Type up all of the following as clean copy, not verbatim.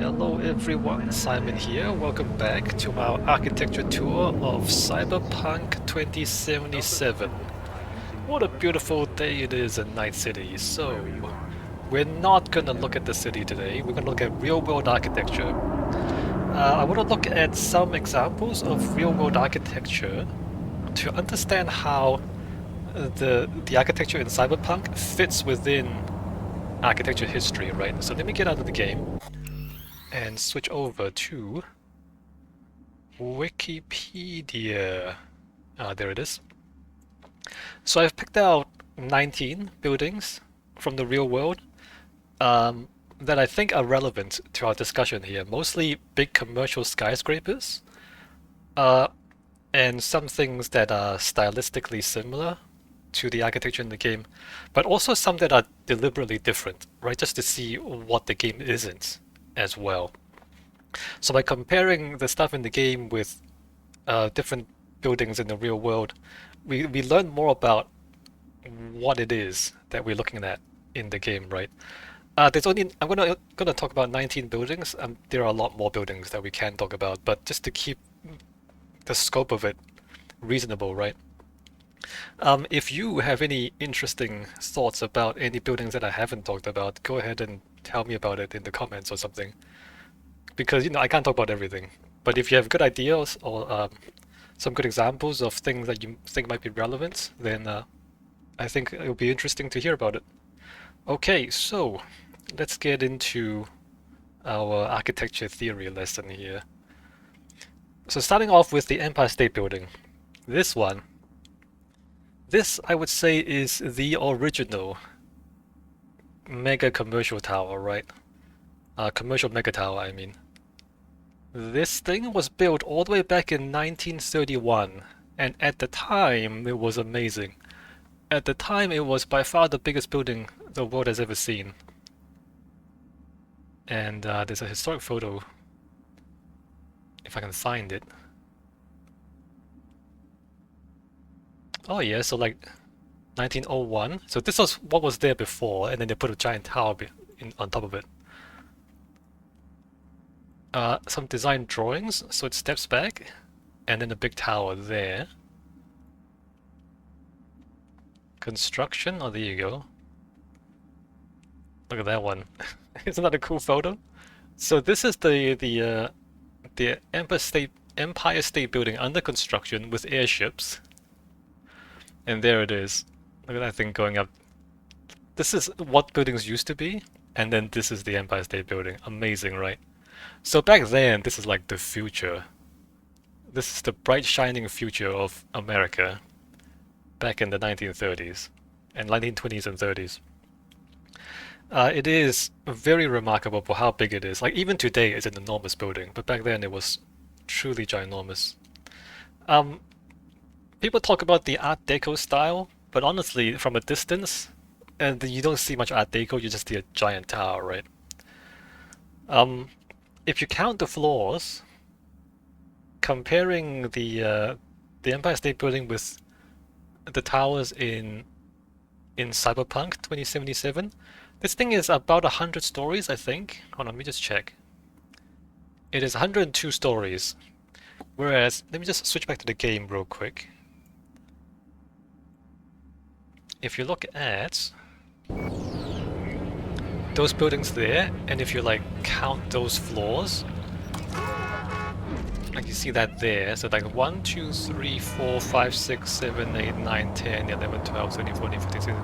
Hello everyone, Simon here. Welcome back to our architecture tour of Cyberpunk 2077. What a beautiful day it is in Night City. So, we're not gonna look at the city today, we're gonna look at real-world architecture. I want to look at some examples of real-world architecture to understand how the architecture in Cyberpunk fits within architecture history, right? So let me get out of the game and switch over to Wikipedia. There it is. So I've picked out 19 buildings from the real world that I think are relevant to our discussion here. Mostly big commercial skyscrapers, and some things that are stylistically similar to the architecture in the game, but also some that are deliberately different, right? Just to see what the game isn't as well. So by comparing the stuff in the game with different buildings in the real world, we learn more about what it is that we're looking at in the game, right? I'm gonna talk about 19 buildings. There are a lot more buildings that we can talk about, but just to keep the scope of it reasonable, right? If you have any interesting thoughts about any buildings that I haven't talked about, go ahead and tell me about it in the comments or something. Because, I can't talk about everything. But if you have good ideas or some good examples of things that you think might be relevant, then I think it will be interesting to hear about it. Okay, so let's get into our architecture theory lesson here. So starting off with the Empire State Building. This one. This, I would say, is the original mega commercial tower, right? Commercial mega tower, I mean. This thing was built all the way back in 1931, and at the time, it was amazing. At the time, it was by far the biggest building the world has ever seen. And there's a historic photo, if I can find it. Oh yeah, so like 1901. So this was what was there before, and then they put a giant tower on top of it. Some design drawings, so it steps back, and then a big tower there. Construction, oh there you go. Look at that one. Isn't that a cool photo? So this is the Empire State Building under construction with airships. And there it is. Look at that thing going up. This is what buildings used to be, and then this is the Empire State Building. Amazing, right? So back then, this is like the future. This is the bright shining future of America back in the 1930s and 1920s and 30s. It is very remarkable for how big it is. Like even today, it's an enormous building, but back then it was truly ginormous. People talk about the Art Deco style, but honestly, from a distance, and you don't see much Art Deco, you just see a giant tower, right? If you count the floors, comparing the Empire State Building with the towers in Cyberpunk 2077, this thing is about 100 stories, I think. Hold on, let me just check. It is 102 stories. Whereas, let me just switch back to the game real quick. If you look at those buildings there, and if you like count those floors, like you see that there, so like 1, 2, 3, 4, 5, 6, 7, 8, 9, 10, 11, 12, 13, 14, 15, 16,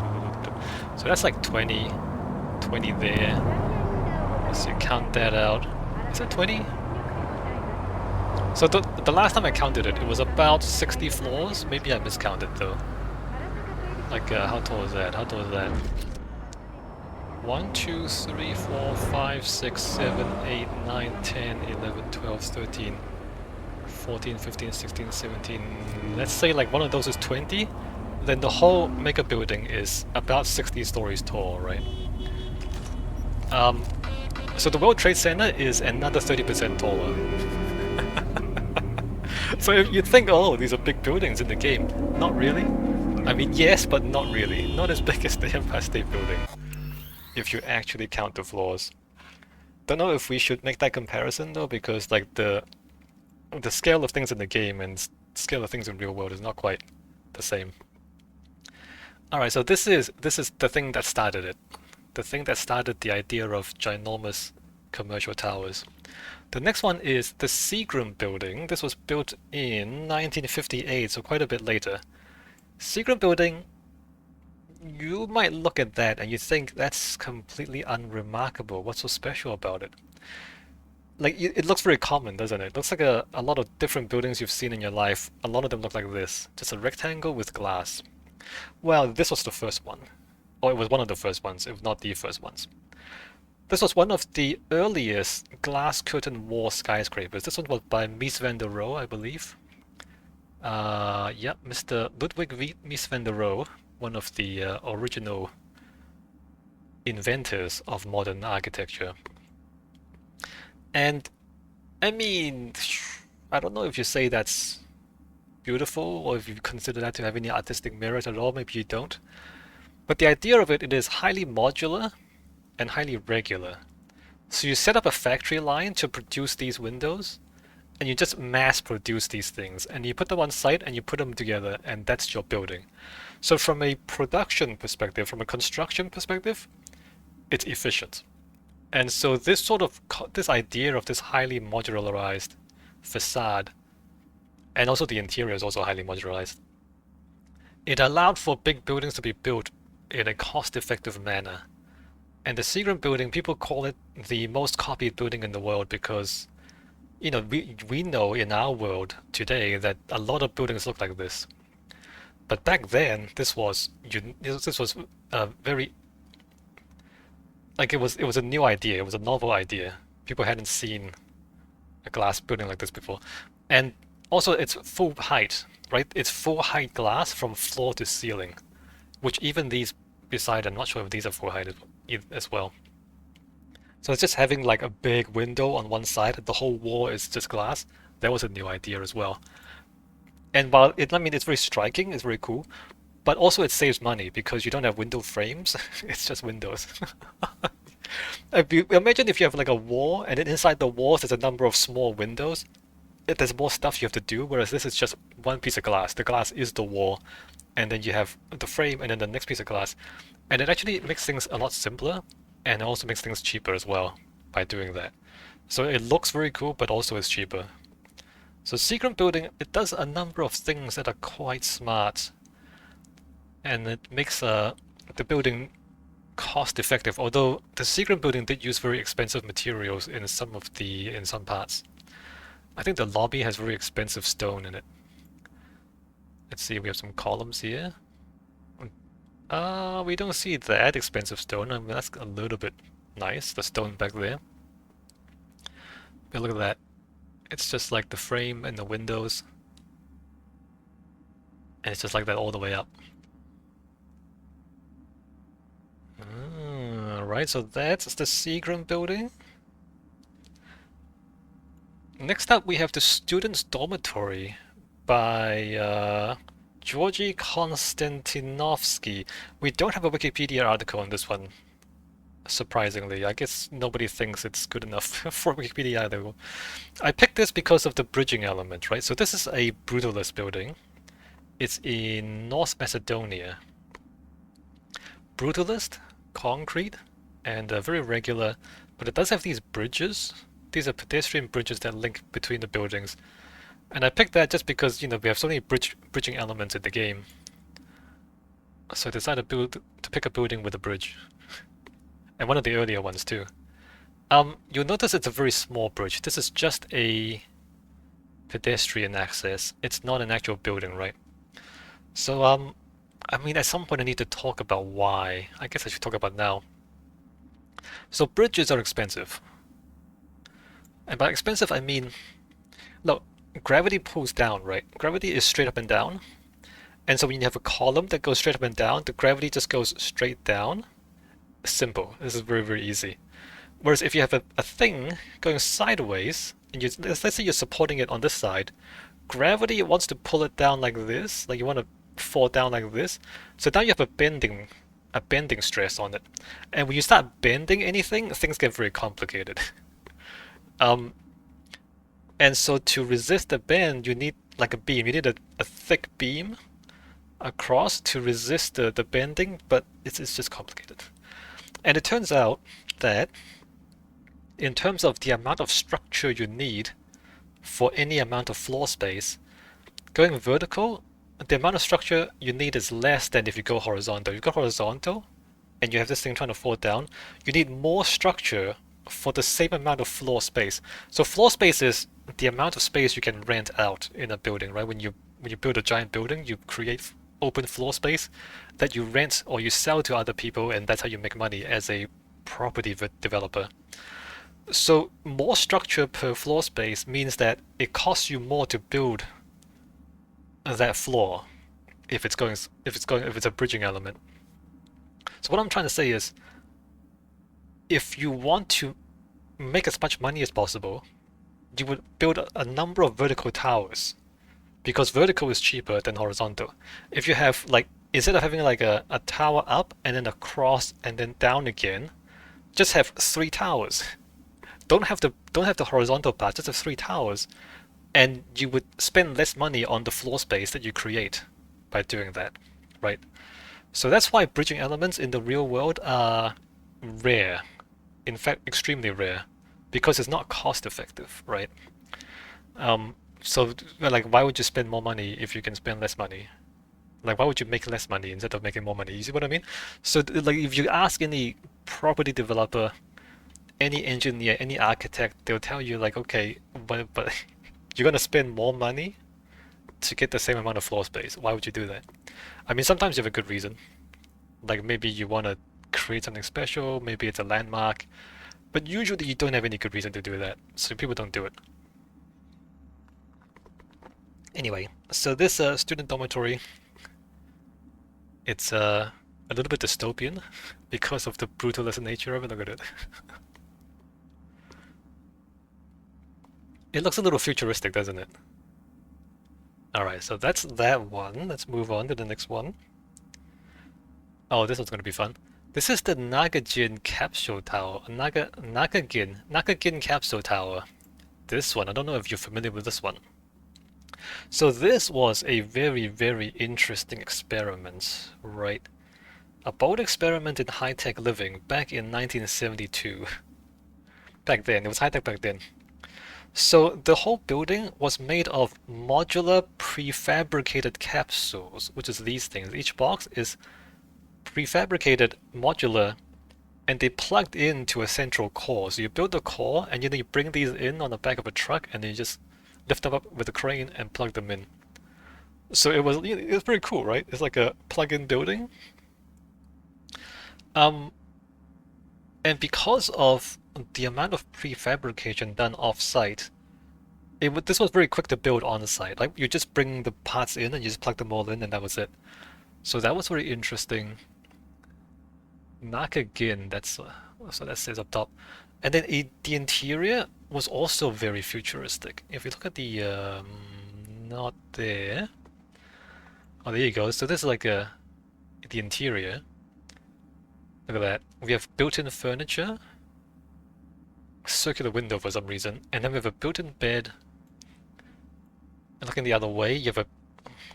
so that's like 20 there. So you count that out. Is that 20? So the last time I counted it, it was about 60 floors. Maybe I miscounted though. Like, how tall is that? How tall is that? 1, 2, 3, 4, 5, 6, 7, 8, 9, 10, 11, 12, 13, 14, 15, 16, 17. Let's say like one of those is 20. Then the whole mega building is about 60 stories tall, right? So the World Trade Center is another 30% taller. So you'd think, oh, these are big buildings in the game. Not really. I mean, yes, but not really. Not as big as the Empire State Building, if you actually count the floors. Don't know if we should make that comparison though, because like the scale of things in the game and scale of things in real world is not quite the same. All right, so this is the thing that started it. The thing that started the idea of ginormous commercial towers. The next one is the Seagram Building. This was built in 1958, so quite a bit later. Seagram Building, you might look at that and you think that's completely unremarkable. What's so special about it? Like, it looks very common, doesn't it? It looks like a lot of different buildings you've seen in your life. A lot of them look like this. Just a rectangle with glass. Well, this was the first one. Or it was one of the first ones, if not the first ones. This was one of the earliest glass curtain wall skyscrapers. This one was by Mies van der Rohe, I believe. Yeah, Mr. Ludwig Mies van der Rohe, one of the original inventors of modern architecture. And I mean, I don't know if you say that's beautiful or if you consider that to have any artistic merit at all. Maybe you don't. But the idea of it is highly modular and highly regular. So you set up a factory line to produce these windows, and you just mass produce these things, and you put them on site and you put them together, and that's your building. So from a production perspective, from a construction perspective, it's efficient. And so this idea of this highly modularized facade, and also the interior is also highly modularized, it allowed for big buildings to be built in a cost-effective manner. And the Seagram Building, people call it the most copied building in the world because, you know, we know in our world today that a lot of buildings look like this. But back then, this was very, like, it was a new idea. It was a novel idea. People hadn't seen a glass building like this before. And also, it's full height, right? It's full height glass from floor to ceiling, which even these beside, I'm not sure if these are full height as well. So it's just having like a big window on one side, the whole wall is just glass. That was a new idea as well. And while I mean, it's very striking, it's very cool, but also it saves money because you don't have window frames. It's just windows. Imagine if you have like a wall, and then inside the walls there's a number of small windows. There's more stuff you have to do, whereas this is just one piece of glass. The glass is the wall, and then you have the frame, and then the next piece of glass. And it actually makes things a lot simpler, and it also makes things cheaper as well by doing that. So it looks very cool, but also is cheaper. So Seagram Building, it does a number of things that are quite smart, and it makes the building cost effective, although the Seagram Building did use very expensive materials in some parts. I think the lobby has very expensive stone in it. Let's see, we have some columns here. We don't see that expensive stone. I mean, that's a little bit nice, the stone back there. But look at that. It's just like the frame and the windows. And it's just like that all the way up. Right, so that's the Seagram Building. Next up we have the Students' Dormitory by Georgi Konstantinovski. We don't have a Wikipedia article on this one, surprisingly. I guess nobody thinks it's good enough for Wikipedia either. I picked this because of the bridging element, right? So this is a brutalist building. It's in North Macedonia. Brutalist, concrete, and very regular, but it does have these bridges. These are pedestrian bridges that link between the buildings. And I picked that just because, you know, we have so many bridging elements in the game. So I decided to pick a building with a bridge. And one of the earlier ones too. You'll notice it's a very small bridge. This is just a pedestrian access. It's not an actual building, right? So, I mean, at some point I need to talk about why. I guess I should talk about now. So bridges are expensive. And by expensive, I mean, look, gravity pulls down, right? Gravity is straight up and down. And so when you have a column that goes straight up and down, the gravity just goes straight down. Simple. This is very, very easy. Whereas if you have a thing going sideways, and let's say you're supporting it on this side, gravity wants to pull it down like this, like you want to fall down like this. So now you have a bending a bending stress on it. And when you start bending anything, things get very complicated. Um, and so to resist the bend, you need like a beam. You need a thick beam across to resist the bending, but it's just complicated. And it turns out that in terms of the amount of structure you need for any amount of floor space, going vertical, the amount of structure you need is less than if you go horizontal. If you go horizontal and you have this thing trying to fall down, you need more structure for the same amount of floor space. So floor space is the amount of space you can rent out in a building, right? When you build a giant building, you create open floor space that you rent or you sell to other people, and that's how you make money as a property developer. So more structure per floor space means that it costs you more to build that floor if it's a bridging element. So what I'm trying to say is, if you want to make as much money as possible, you would build a number of vertical towers, because vertical is cheaper than horizontal. If you have like, instead of having like a tower up and then across and then down again, just have 3 towers. Don't have the horizontal part, just have 3 towers, and you would spend less money on the floor space that you create by doing that, right? So that's why bridging elements in the real world are rare. In fact, extremely rare, because it's not cost effective, right? So like, why would you spend more money if you can spend less money? Like, why would you make less money instead of making more money? You see what I mean? So like, if you ask any property developer, any engineer, any architect, they'll tell you like, okay, but you're gonna spend more money to get the same amount of floor space. Why would you do that? I mean, sometimes you have a good reason. Like maybe you want to create something special, maybe it's a landmark, but usually you don't have any good reason to do that, so people don't do it. Anyway, so this student dormitory, it's a little bit dystopian because of the brutalist nature of it. Look at it. It looks a little futuristic, doesn't it? Alright, so that's that one. Let's move on to the next one. Oh, this one's gonna be fun. This is the Nakagin Capsule Tower. Nakagin Capsule Tower. This one, I don't know if you're familiar with this one. So this was a very, very interesting experiment, right? A bold experiment in high-tech living back in 1972. Back then, it was high-tech back then. So the whole building was made of modular prefabricated capsules, which is these things. Each box is prefabricated, modular, and they plugged into a central core. So you build the core, and then you bring these in on the back of a truck, and then you just lift them up with a crane and plug them in. So it was pretty cool, right? It's like a plug-in building. And because of the amount of prefabrication done off-site, this was very quick to build on-site. Like you just bring the parts in and you just plug them all in, and that was it. So that was very interesting. Nakagin, so that says up top. And then the interior was also very futuristic. If you look at the not there. Oh, there you go. So this is like the interior. Look at that. We have built-in furniture, circular window for some reason, and then we have a built-in bed. And looking the other way, you have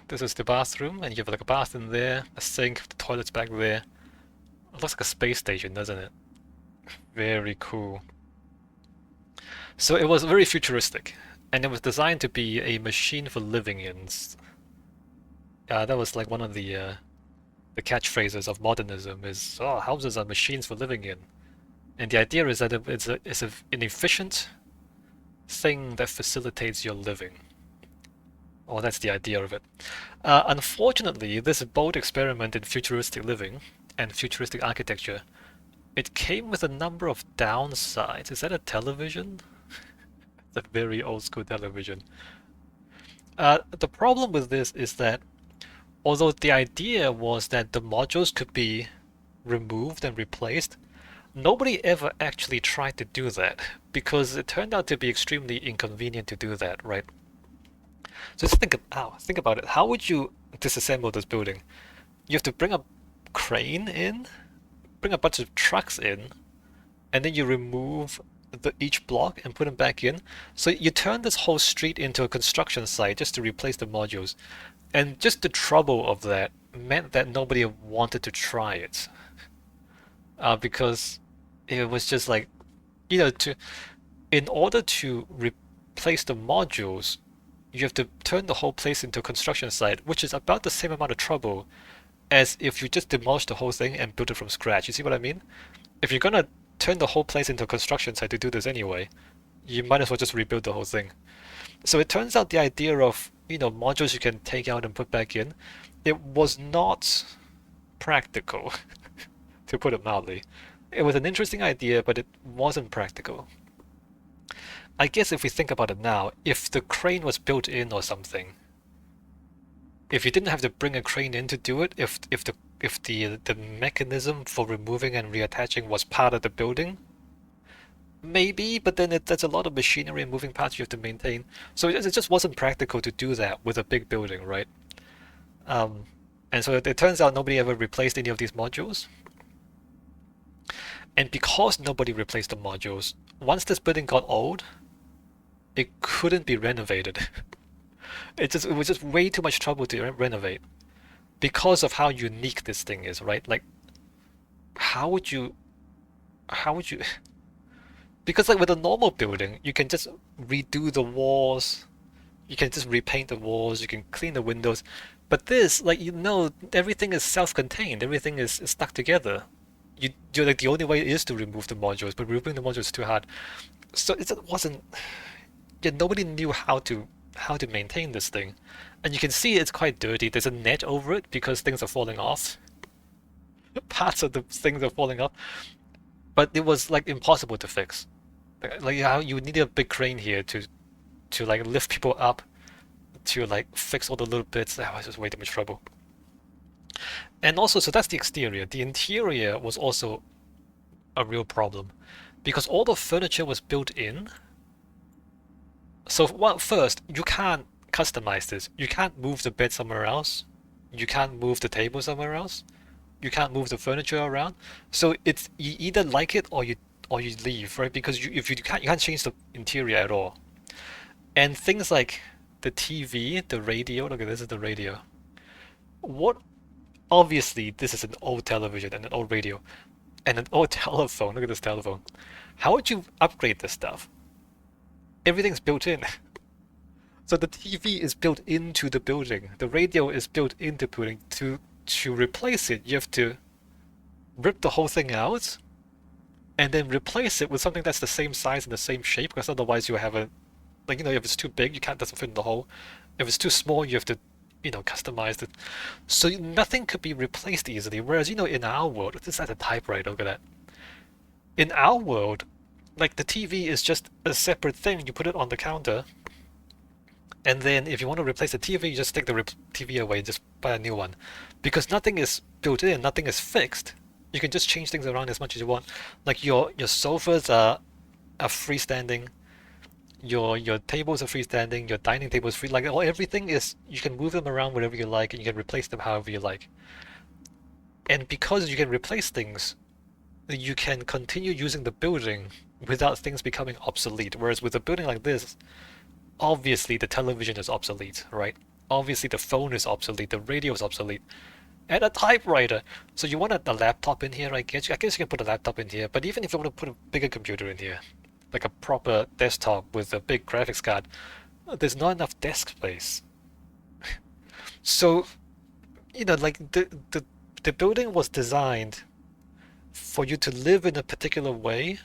this is the bathroom, and you have like a bath in there, a sink, the toilet's back there. It looks like a space station, doesn't it? Very cool. So it was very futuristic, and it was designed to be a machine for living in. That was like one of the catchphrases of modernism is, oh, houses are machines for living in. And the idea is that it's an efficient thing that facilitates your living. Or that's the idea of it. Unfortunately, this bold experiment in futuristic living and futuristic architecture, it came with a number of downsides. Is that a television? It's a very old school television. The problem with this is that although the idea was that the modules could be removed and replaced, nobody ever actually tried to do that because it turned out to be extremely inconvenient to do that, right? So just think about it. How would you disassemble this building? You have to bring a crane in, bring a bunch of trucks in, and then you remove each block and put them back in. So you turn this whole street into a construction site just to replace the modules. And just the trouble of that meant that nobody wanted to try it. Because it was just like, in order to replace the modules, you have to turn the whole place into a construction site, which is about the same amount of trouble as if you just demolish the whole thing and build it from scratch. You see what I mean? If you're gonna turn the whole place into a construction site to do this anyway, you might as well just rebuild the whole thing. So it turns out the idea of, modules you can take out and put back in, it was not practical, to put it mildly. It was an interesting idea, but it wasn't practical. I guess if we think about it now, if the crane was built in or something, if you didn't have to bring a crane in to do it, if the mechanism for removing and reattaching was part of the building, maybe, but then that's a lot of machinery and moving parts you have to maintain. So it just wasn't practical to do that with a big building, right? And so it turns out nobody ever replaced any of these modules. And because nobody replaced the modules, once this building got old, it couldn't be renovated. It was just way too much trouble to renovate because of how unique this thing is, right? Like, how would you because like with a normal building, you can just redo the walls, you can just repaint the walls, you can clean the windows. But this, like, everything is self-contained, everything is stuck together. You're like, the only way is to remove the modules, but removing the modules is too hard. So it wasn't. Yeah, nobody knew how to maintain this thing, and you can see it's quite dirty. There's a net over it because things are falling off. Parts of the things are falling off, but it was like impossible to fix. Like how you need a big crane here to like lift people up to like fix all the little bits. That was just way too much trouble. And also, so that's the exterior. The interior was also a real problem because all the furniture was built in. So first, you can't customize this. You can't move the bed somewhere else. You can't move the table somewhere else. You can't move the furniture around. So it's you either like it or you leave, right? Because if you can't change the interior at all. And things like the TV, the radio. Look at this, is the radio. What? Obviously, this is an old television and an old radio and an old telephone. Look at this telephone. How would you upgrade this stuff? Everything's built in. So the TV is built into the building. The radio is built into the building. To replace it, you have to rip the whole thing out and then replace it with something that's the same size and the same shape, because otherwise you have if it's too big, doesn't fit in the hole. If it's too small, you have to, customize it. So nothing could be replaced easily. Whereas, in our world, this is a typewriter, look at that. In our world, like the TV is just a separate thing. You put it on the counter, and then if you want to replace the TV, you just take the TV away and just buy a new one. Because nothing is built in, nothing is fixed. You can just change things around as much as you want. Like your sofas are freestanding, your tables are freestanding, your dining table is free. Like everything is, you can move them around wherever you like, and you can replace them however you like. And because you can replace things, you can continue using the building without things becoming obsolete. Whereas with a building like this, obviously the television is obsolete, right? Obviously the phone is obsolete, the radio is obsolete, and a typewriter. So you want a laptop in here, I guess. I guess you can put a laptop in here, but even if you want to put a bigger computer in here, like a proper desktop with a big graphics card, there's not enough desk space. So, like the building was designed for you to live in a particular way,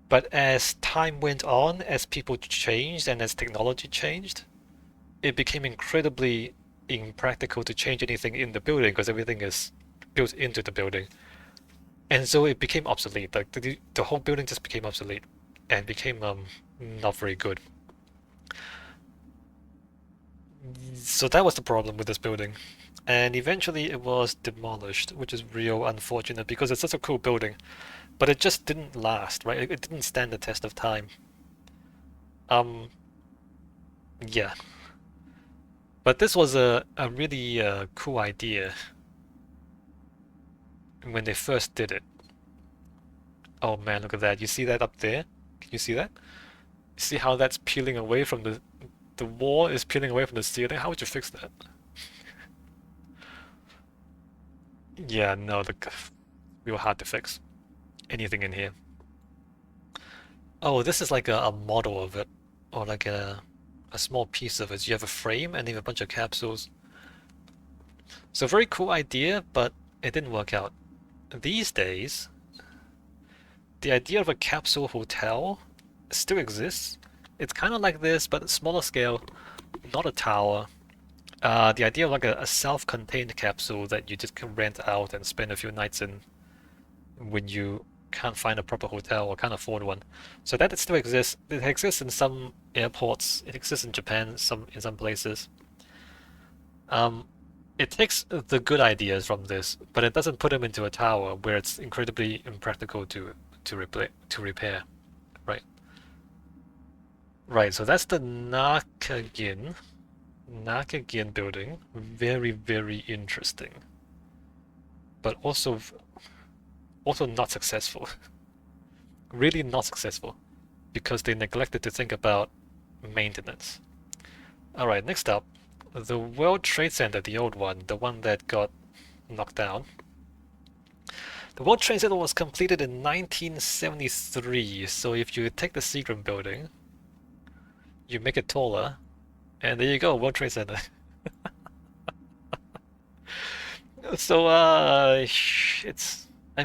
but as time went on, as people changed and as technology changed, it became incredibly impractical to change anything in the building because everything is built into the building. And so it became obsolete. Like the whole building just became obsolete and became not very good. So that was the problem with this building. And eventually it was demolished, which is real unfortunate because it's such a cool building. But it just didn't last, right? It didn't stand the test of time. Yeah. But this was a really cool idea. when they first did it. Oh man, look at that. You see that up there? Can you see that? See how that's peeling away from the wall is peeling away from the ceiling? How would you fix that? Yeah, no, we were hard to fix. Anything in here. Oh, this is like a model of it, or like a small piece of it. You have a frame and you have a bunch of capsules. So very cool idea, but it didn't work out. These days, the idea of a capsule hotel still exists. It's kind of like this, but smaller scale, not a tower. The idea of like a self-contained capsule that you just can rent out and spend a few nights in when you can't find a proper hotel or can't afford one. So that it still exists. It exists in some airports. It exists in Japan, in some places. It takes the good ideas from this, but it doesn't put them into a tower where it's incredibly impractical to repair. Right. Right. So that's the Nakagin building. Very, very interesting, but also not successful. Really not successful because they neglected to think about maintenance. All right, next up, the World Trade Center, the old one, the one that got knocked down. The World Trade Center was completed in 1973, so if you take the Seagram Building, you make it taller, and there you go, World Trade Center. So, I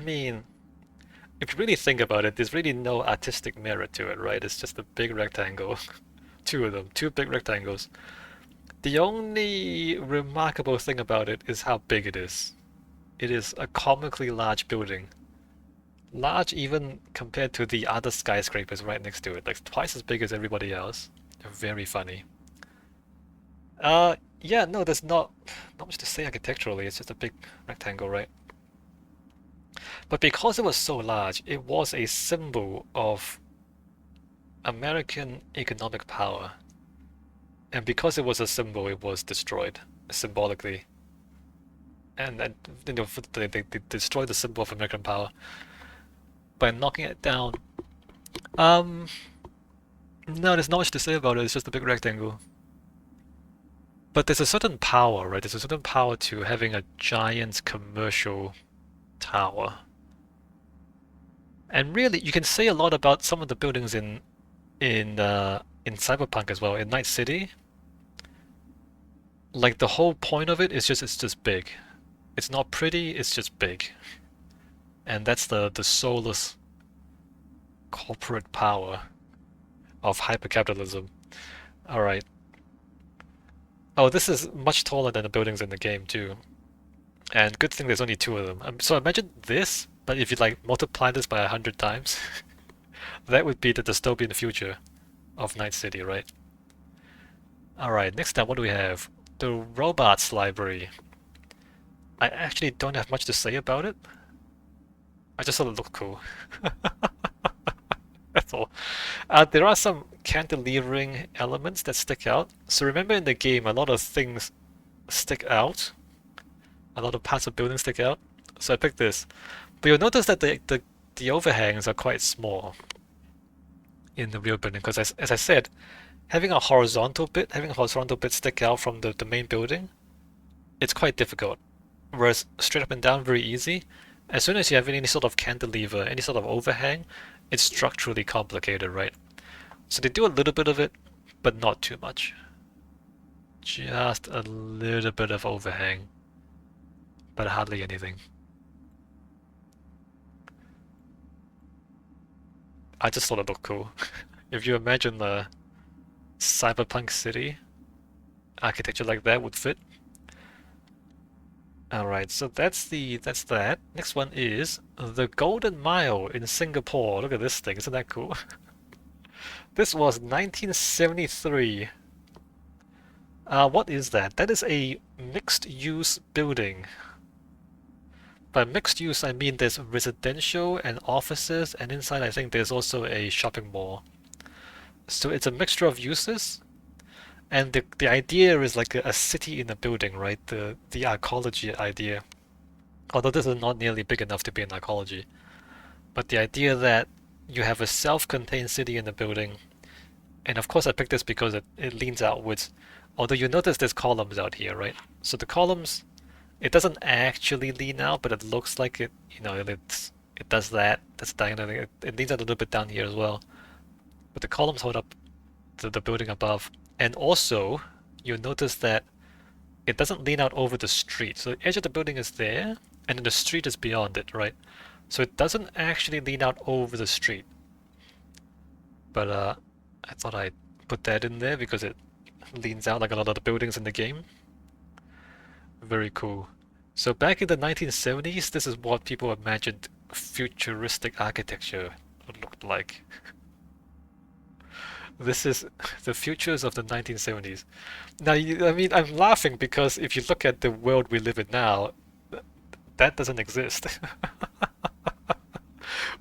mean, if you really think about it, there's really no artistic merit to it, right? It's just a big rectangle. Two of them, two big rectangles. The only remarkable thing about it is how big it is. It is a comically large building. Large even compared to the other skyscrapers right next to it, like twice as big as everybody else. Very funny. Yeah, no, there's not much to say architecturally. It's just a big rectangle, right? But because it was so large, it was a symbol of American economic power. And because it was a symbol, it was destroyed symbolically. And you know, they destroyed the symbol of American power by knocking it down. No, there's not much to say about it. It's just a big rectangle. But there's a certain power, right? There's a certain power to having a giant commercial tower. And really, you can say a lot about some of the buildings in Cyberpunk as well. In Night City, like the whole point of it is just it's just big. It's not pretty, it's just big. And that's the soulless corporate power of hypercapitalism. All right. Oh, this is much taller than the buildings in the game too. And good thing there's only two of them. So imagine this, but if you like multiply this by 100 times, that would be the dystopian future of Night City, right? Alright, next up, what do we have? The Robarts Library. I actually don't have much to say about it. I just thought it looked cool. That's all. There are some cantilevering elements that stick out. So remember in the game, a lot of things stick out. A lot of parts of buildings stick out. So I picked this. But you'll notice that the overhangs are quite small in the real building. Because as I said, having a horizontal bit stick out from the main building, it's quite difficult. Whereas straight up and down, very easy. As soon as you have any sort of cantilever, any sort of overhang, it's structurally complicated, right? So they do a little bit of it, but not too much. Just a little bit of overhang, but hardly anything. I just thought it looked cool. If you imagine the cyberpunk city, architecture like that would fit. Alright, so that's that. Next one is the Golden Mile in Singapore. Look at this thing, isn't that cool? This was 1973. What is that? That is a mixed-use building. By mixed use, I mean there's residential and offices, and inside I think there's also a shopping mall. So it's a mixture of uses, and the idea is like a city in a building, right? The arcology idea. Although this is not nearly big enough to be in archaeology. But the idea that you have a self-contained city in the building, and of course I picked this because it leans outwards. Although you notice there's columns out here, right? So the columns, it doesn't actually lean out, but it looks like it, it does that. That's diagonal. It leans out a little bit down here as well. But the columns hold up the building above. And also, you'll notice that it doesn't lean out over the street. So the edge of the building is there, and then the street is beyond it, right? So it doesn't actually lean out over the street. But I thought I'd put that in there because it leans out like a lot of the buildings in the game. Very cool. So back in the 1970s, this is what people imagined futuristic architecture looked like. This is the futures of the 1970s. Now, I mean, I'm laughing because if you look at the world we live in now, that doesn't exist.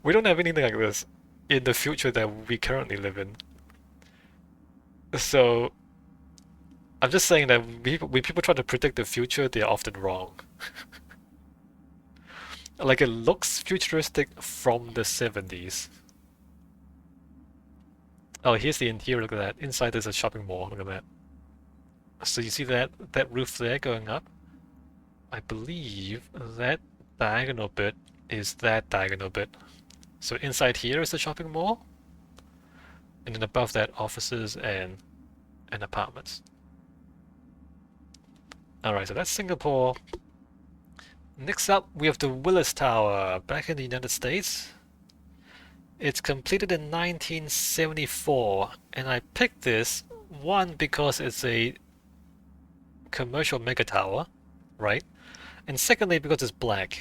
We don't have anything like this in the future that we currently live in. So, I'm just saying that when people try to predict the future, they're often wrong. Like, it looks futuristic from the 70s. Oh, here's the interior, look at that. Inside there's a shopping mall, look at that. So you see that roof there going up? I believe that diagonal bit is that diagonal bit. So inside here is the shopping mall, and then above that offices and apartments. Alright, so that's Singapore. Next up, we have the Willis Tower back in the United States. It's completed in 1974, and I picked this one because it's a commercial mega tower, right? And secondly, because it's black.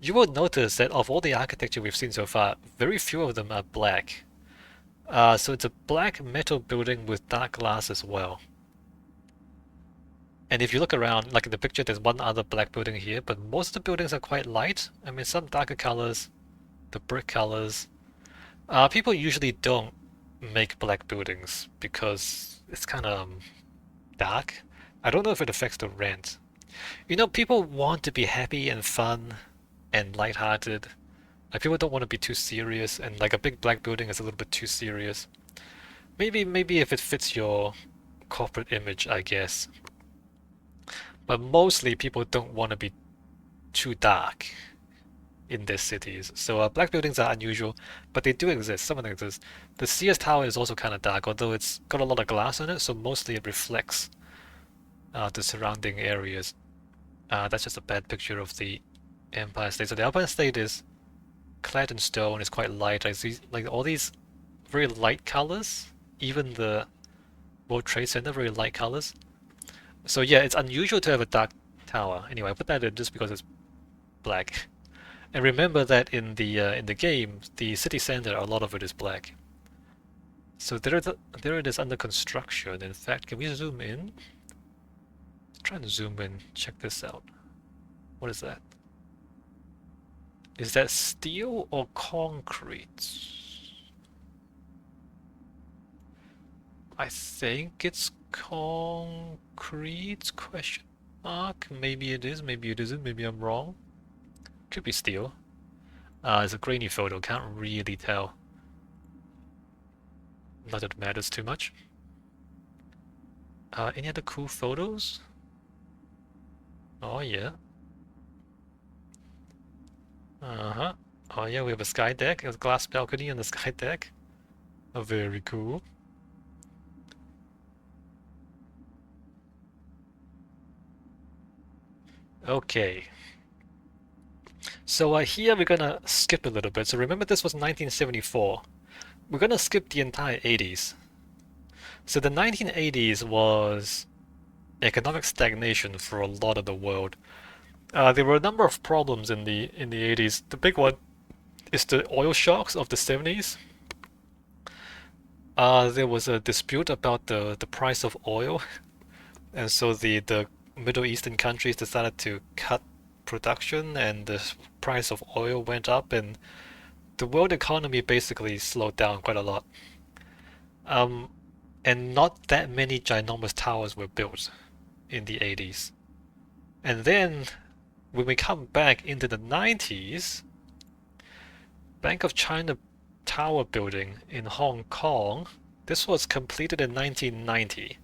You will notice that of all the architecture we've seen so far, very few of them are black. So it's a black metal building with dark glass as well. And if you look around, like in the picture, there's one other black building here, but most of the buildings are quite light. I mean, some darker colors, the brick colors. People usually don't make black buildings because it's kind of dark. I don't know if it affects the rent. You know, people want to be happy and fun and lighthearted. Like people don't want to be too serious, and like a big black building is a little bit too serious. Maybe if it fits your corporate image, I guess. But mostly people don't want to be too dark in their cities. So black buildings are unusual, but they do exist. Some of them exist. The Sears Tower is also kind of dark, although it's got a lot of glass on it, so mostly it reflects the surrounding areas. That's just a bad picture of the Empire State. So the Empire State is clad in stone. It's quite light. I see like all these very light colors. Even the World Trade Center, very light colors. So yeah, it's unusual to have a dark tower. Anyway, I put that in just because it's black. And remember that in the game, the city center, a lot of it is black. So there it is under construction. In fact, can we zoom in? Try and zoom in. Check this out. What is that? Is that steel or concrete? I think it's concrete, question mark. Maybe it is, maybe it isn't, maybe I'm wrong. Could be steel. It's a grainy photo, can't really tell. Not that it matters too much. Any other cool photos? Oh yeah. Uh-huh. Oh yeah, we have a sky deck, a glass balcony on the sky deck. Oh, very cool. Okay. So here we're gonna skip a little bit. So remember this was 1974. We're gonna skip the entire 80s. So the 1980s was economic stagnation for a lot of the world. There were a number of problems in the 80s. The big one is the oil shocks of the 70s. There was a dispute about the price of oil, and so the Middle Eastern countries decided to cut production, and the price of oil went up, and the world economy basically slowed down quite a lot. Um, and not that many ginormous towers were built in the 80s. And then when we come back into the 90s, Bank of China Tower building in Hong Kong, this was completed in 1990.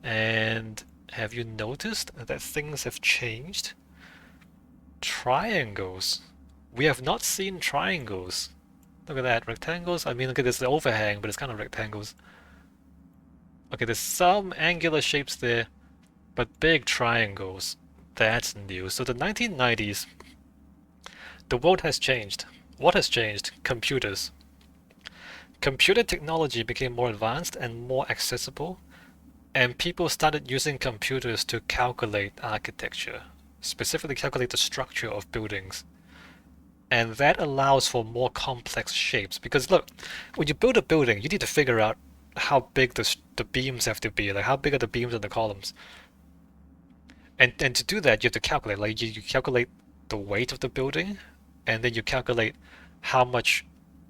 And have you noticed that things have changed? Triangles. We have not seen triangles. Look at that, rectangles. I mean, look at this overhang, but it's kind of rectangles. Okay, there's some angular shapes there, but big triangles. That's new. So the 1990s, the world has changed. What has changed? Computers. Computer technology became more advanced and more accessible, and people started using computers to calculate architecture, specifically calculate the structure of buildings. And that allows for more complex shapes. Because look, when you build a building, you need to figure out how big the beams have to be, like how big are the beams and the columns. And to do that, you have to calculate, like you calculate the weight of the building, and then you calculate how much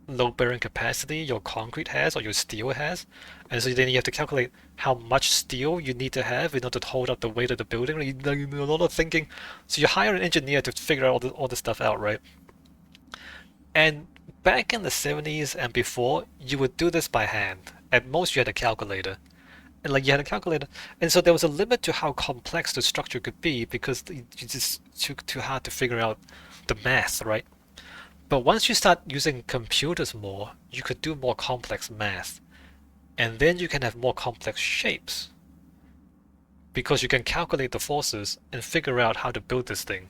load-bearing capacity your concrete has or your steel has. And so then you have to calculate how much steel you need to have in order to hold up the weight of the building. A lot of thinking. So you hire an engineer to figure out all this stuff out, right? And back in the 70s and before, you would do this by hand. At most, you had a calculator. And like you had a calculator, and so there was a limit to how complex the structure could be because it just took too hard to figure out the math, right? But once you start using computers more, you could do more complex math. And then you can have more complex shapes. Because you can calculate the forces and figure out how to build this thing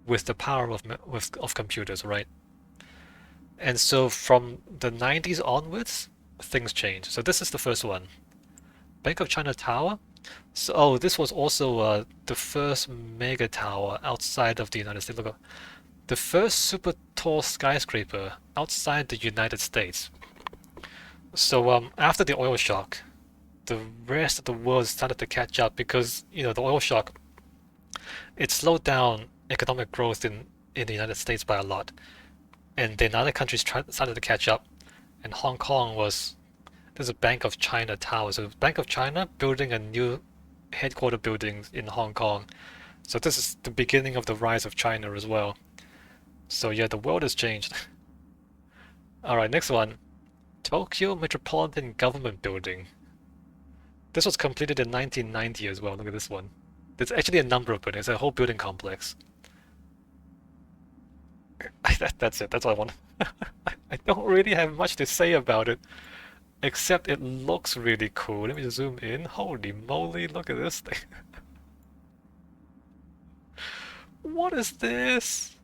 with the power of computers, right? And so from the 90s onwards, things change. So this is the first one. Bank of China Tower. So, oh, this was also the first mega tower outside of the United States. Look, the first super tall skyscraper outside the United States. So after the oil shock, the rest of the world started to catch up because, you know, the oil shock, it slowed down economic growth in the United States by a lot. And then other countries started to catch up. And Hong Kong was, there's a Bank of China Tower. So Bank of China building a new headquarter building in Hong Kong. So this is the beginning of the rise of China as well. So yeah, the world has changed. Alright, next one. Tokyo Metropolitan Government Building. This was completed in 1990 as well. Look at this one. There's actually a number of buildings, a whole building complex. That's it, that's all I want. I don't really have much to say about it, except it looks really cool. Let me just zoom in. Holy moly, look at this thing. What is this?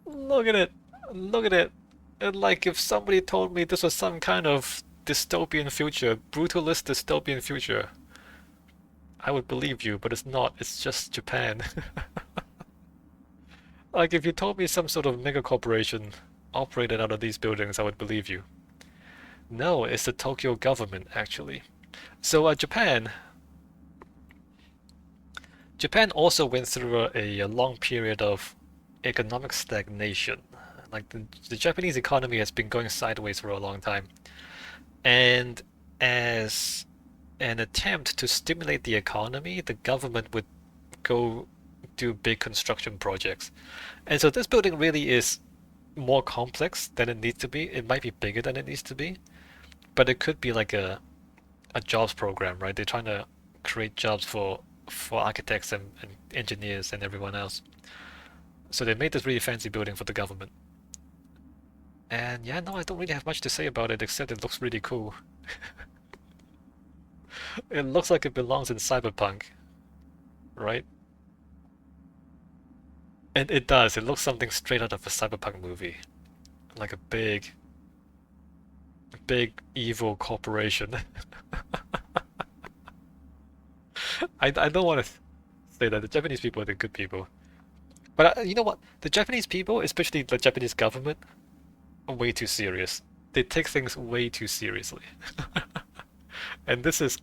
Look at it. Look at it. And like if somebody told me this was some kind of dystopian future, brutalist dystopian future, I would believe you, but it's not. It's just Japan. Like if you told me some sort of mega corporation operated out of these buildings, I would believe you. No, it's the Tokyo government actually. So Japan also went through a long period of economic stagnation. Like the Japanese economy has been going sideways for a long time. And as an attempt to stimulate the economy, the government would go do big construction projects. And so this building really is more complex than it needs to be. It might be bigger than it needs to be, but it could be like a jobs program, right? They're trying to create jobs for architects and engineers and everyone else. So they made this really fancy building for the government. And yeah, no, I don't really have much to say about it except it looks really cool. It looks like it belongs in Cyberpunk, right? And it does. It looks something straight out of a Cyberpunk movie. Like a big evil corporation. I don't want to say that the Japanese people are the good people. But you know what? The Japanese people, especially the Japanese government, are way too serious. They take things way too seriously. And this is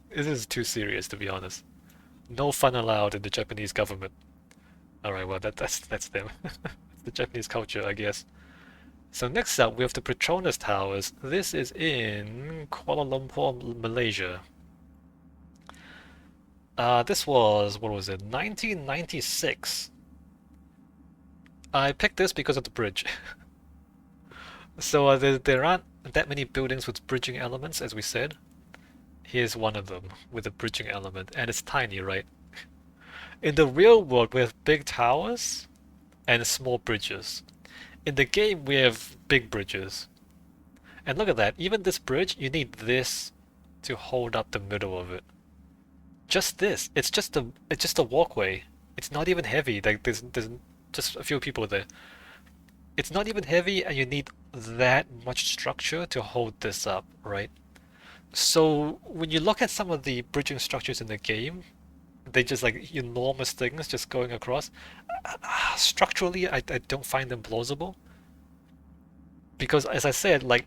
too serious to be honest. No fun allowed in the Japanese government. Alright, well that's them. It's the Japanese culture, I guess. So next up we have the Petronas Towers. This is in Kuala Lumpur, Malaysia. This was, what was it, 1996. I picked this because of the bridge. So there aren't that many buildings with bridging elements, as we said. Here's one of them with a bridging element, and it's tiny, right? In the real world, we have big towers and small bridges. In the game, we have big bridges. And look at that, even this bridge, you need this to hold up the middle of it. Just this. It's just a walkway. It's not even heavy. Like there's just a few people there. It's not even heavy, and you need that much structure to hold this up, right? So when you look at some of the bridging structures in the game, they just like enormous things just going across. Structurally, I don't find them plausible because, as I said, like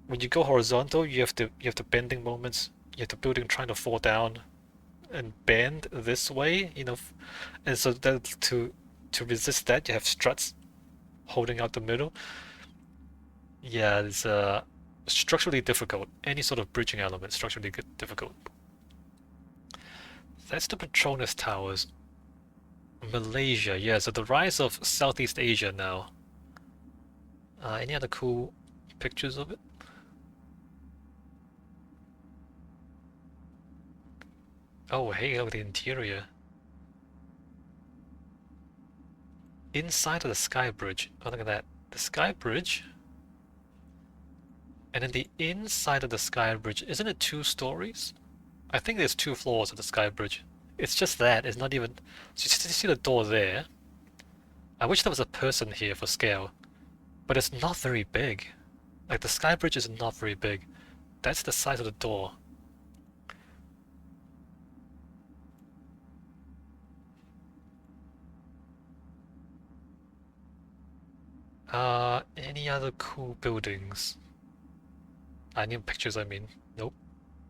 when you go horizontal, you have the bending moments. You have the building trying to fall down and bend this way, and so that to resist that, you have struts holding out the middle. Yeah, it's structurally difficult. Any sort of bridging element structurally difficult. That's the Petronas Towers. Malaysia, yeah, so the rise of Southeast Asia now. Any other cool pictures of it? Oh, hey, look at the interior. Inside of the Sky Bridge. Oh, look at that. The Sky Bridge. And then the inside of the Sky Bridge, isn't it 2 stories? I think there's 2 floors of the Sky Bridge. It's just that, it's not even... So you see the door there. I wish there was a person here for scale. But it's not very big. Like, the Sky Bridge is not very big. That's the size of the door. Any other cool buildings? I need pictures, I mean. Nope.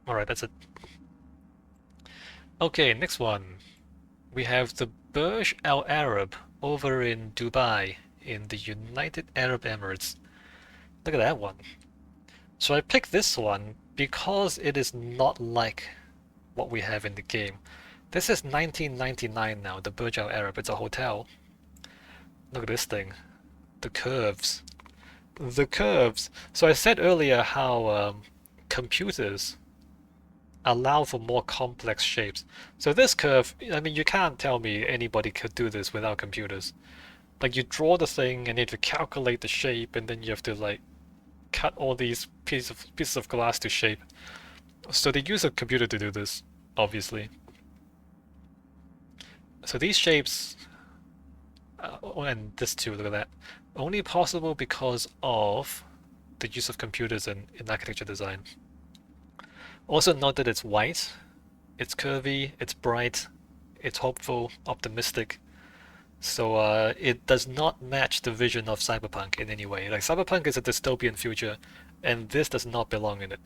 Alright, that's it. Okay, next one. We have the Burj al Arab over in Dubai, in the United Arab Emirates. Look at that one. So I picked this one because it is not like what we have in the game. This is 1999 now, the Burj al Arab. It's a hotel. Look at this thing. The curves. The curves. So I said earlier how computers allow for more complex shapes. So this curve, I mean, you can't tell me anybody could do this without computers. Like you draw the thing and you have to calculate the shape, and then you have to like cut all these pieces of glass to shape. So they use a computer to do this, obviously. So these shapes, oh, and this too, look at that. Only possible because of the use of computers in architecture design. Also note that it's white, it's curvy, it's bright, it's hopeful, optimistic. So it does not match the vision of Cyberpunk in any way. Like Cyberpunk is a dystopian future, and this does not belong in it.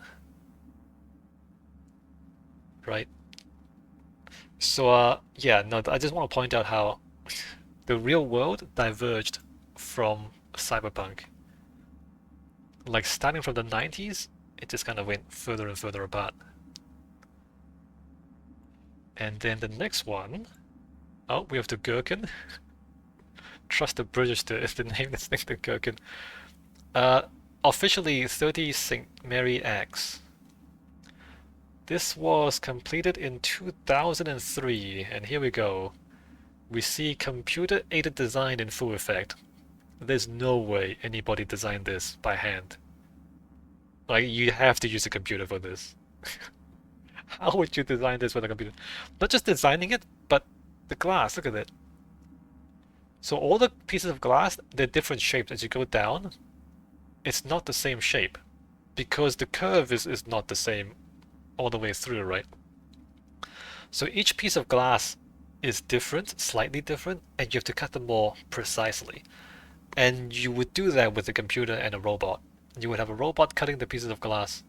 Right? So yeah, no, I just want to point out how the real world diverged from Cyberpunk. Like starting from the 90s, it just kind of went further and further apart. And then the next one, oh, we have the Gherkin. Trust the British to name this thing the Gherkin. Officially 30 St. Mary X. This was completed in 2003, and here we go. We see computer-aided design in full effect. There's no way anybody designed this by hand. Like, you have to use a computer for this. How would you design this with a computer? Not just designing it, but the glass, look at it. So all the pieces of glass, they're different shapes as you go down. It's not the same shape because the curve is not the same all the way through, right? So each piece of glass is different, slightly different, and you have to cut them more precisely. And you would do that with a computer and a robot. You would have a robot cutting the pieces of glass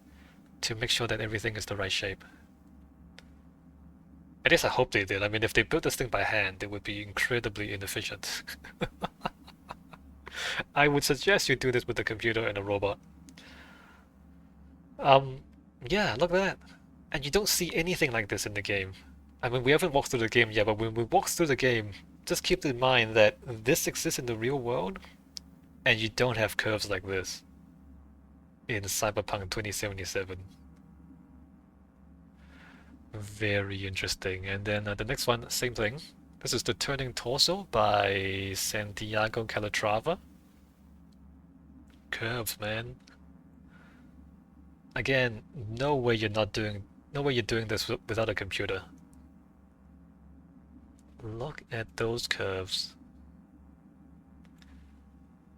to make sure that everything is the right shape. At least I hope they did. I mean, if they built this thing by hand, it would be incredibly inefficient. I would suggest you do this with a computer and a robot. Um, yeah, look at that. And you don't see anything like this in the game. I mean, we haven't walked through the game yet, but when we walk through the game, just keep in mind that this exists in the real world, and you don't have curves like this in Cyberpunk 2077. Very interesting. And then the next one, same thing. This is The Turning Torso by Santiago Calatrava. Curves, man. Again, no way you're doing this without a computer. Look at those curves.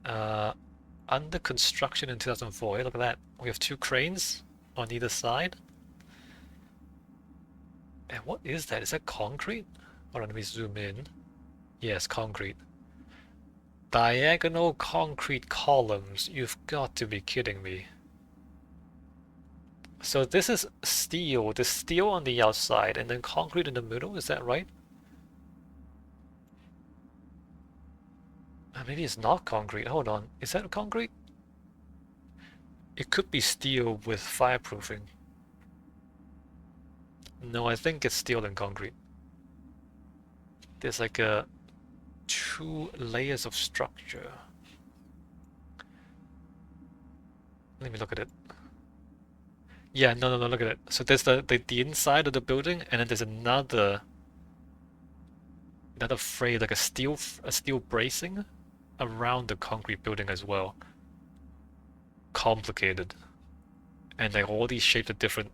Under construction in 2004. Hey, look at that. We have two cranes on either side. And what is that? Is that concrete? Hold on, let me zoom in. Yes, concrete. Diagonal concrete columns. You've got to be kidding me. So this is steel. There's steel on the outside and then concrete in the middle. Is that right? Maybe it's not concrete. Hold on. Is that concrete? It could be steel with fireproofing. No, I think it's steel and concrete. There's like two layers of structure. Let me look at it. Yeah, no, look at it. So there's the inside of the building, and then there's another frame, like a steel bracing around the concrete building as well. Complicated. And like all these shapes are different.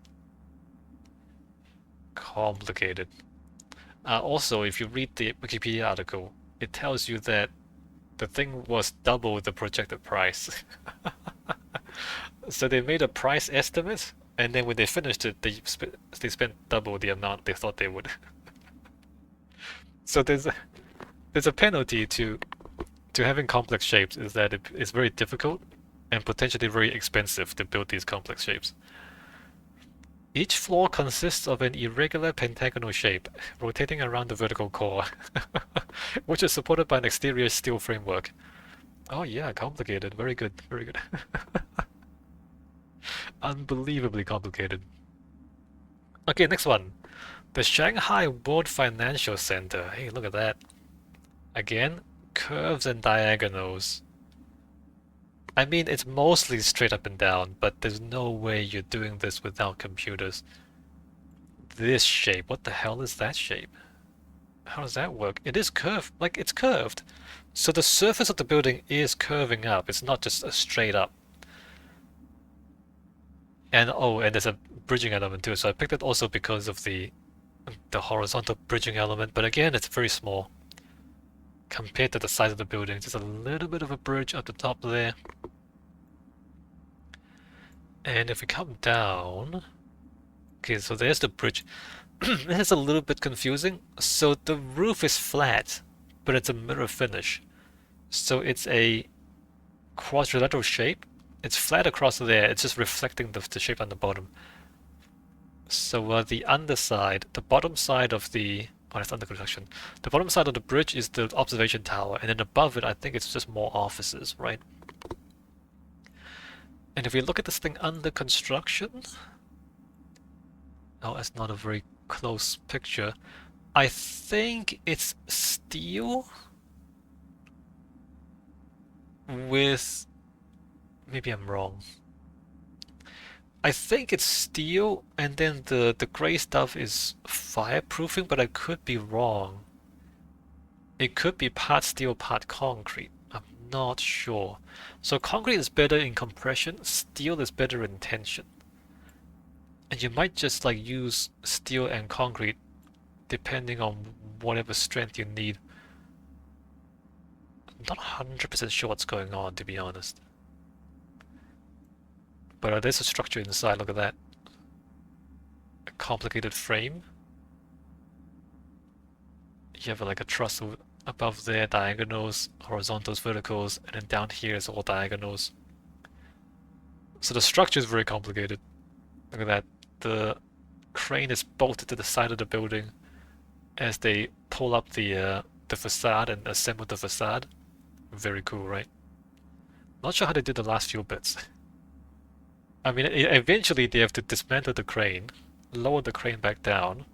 Complicated. Also, if you read the Wikipedia article, it tells you that the thing was double the projected price. So they made a price estimate, and then when they finished it, they spent double the amount they thought they would. So there's a penalty to having complex shapes, is that it's very difficult and potentially very expensive to build these complex shapes. Each floor consists of an irregular pentagonal shape, rotating around the vertical core, which is supported by an exterior steel framework. Oh yeah, complicated. Very good, very good. Unbelievably complicated. Okay, next one. The Shanghai World Financial Center. Hey, look at that. Again, curves and diagonals. I mean, it's mostly straight up and down, but there's no way you're doing this without computers. This shape, what the hell is that shape? How does that work? It is curved, like it's curved. So the surface of the building is curving up, it's not just a straight up. And oh, and there's a bridging element too, so I picked it also because of the horizontal bridging element, but again, it's very small compared to the size of the building. Just a little bit of a bridge at the top there. And if we come down, okay, so there's the bridge. This is a little bit confusing. So the roof is flat, but it's a mirror finish. So it's a quadrilateral shape. It's flat across there. It's just reflecting the shape on the bottom. So the underside, the bottom side of the oh, it's under construction. The bottom side of the bridge is the observation tower, and then above it, I think it's just more offices, right? And if we look at this thing under construction, oh, that's not a very close picture. I think it's steel with, maybe I'm wrong. I think it's steel, and then the gray stuff is fireproofing, but I could be wrong. It could be part steel, part concrete. I'm not sure. So concrete is better in compression, steel is better in tension. And you might just like use steel and concrete depending on whatever strength you need. I'm not 100% sure what's going on, to be honest. But there's a structure inside, look at that. A complicated frame. You have like a truss above there, diagonals, horizontals, verticals, and then down here is all diagonals. So the structure is very complicated. Look at that. The crane is bolted to the side of the building as they pull up the facade and assemble the facade. Very cool, right? Not sure how they did the last few bits. I mean, eventually they have to dismantle the crane, lower the crane back down,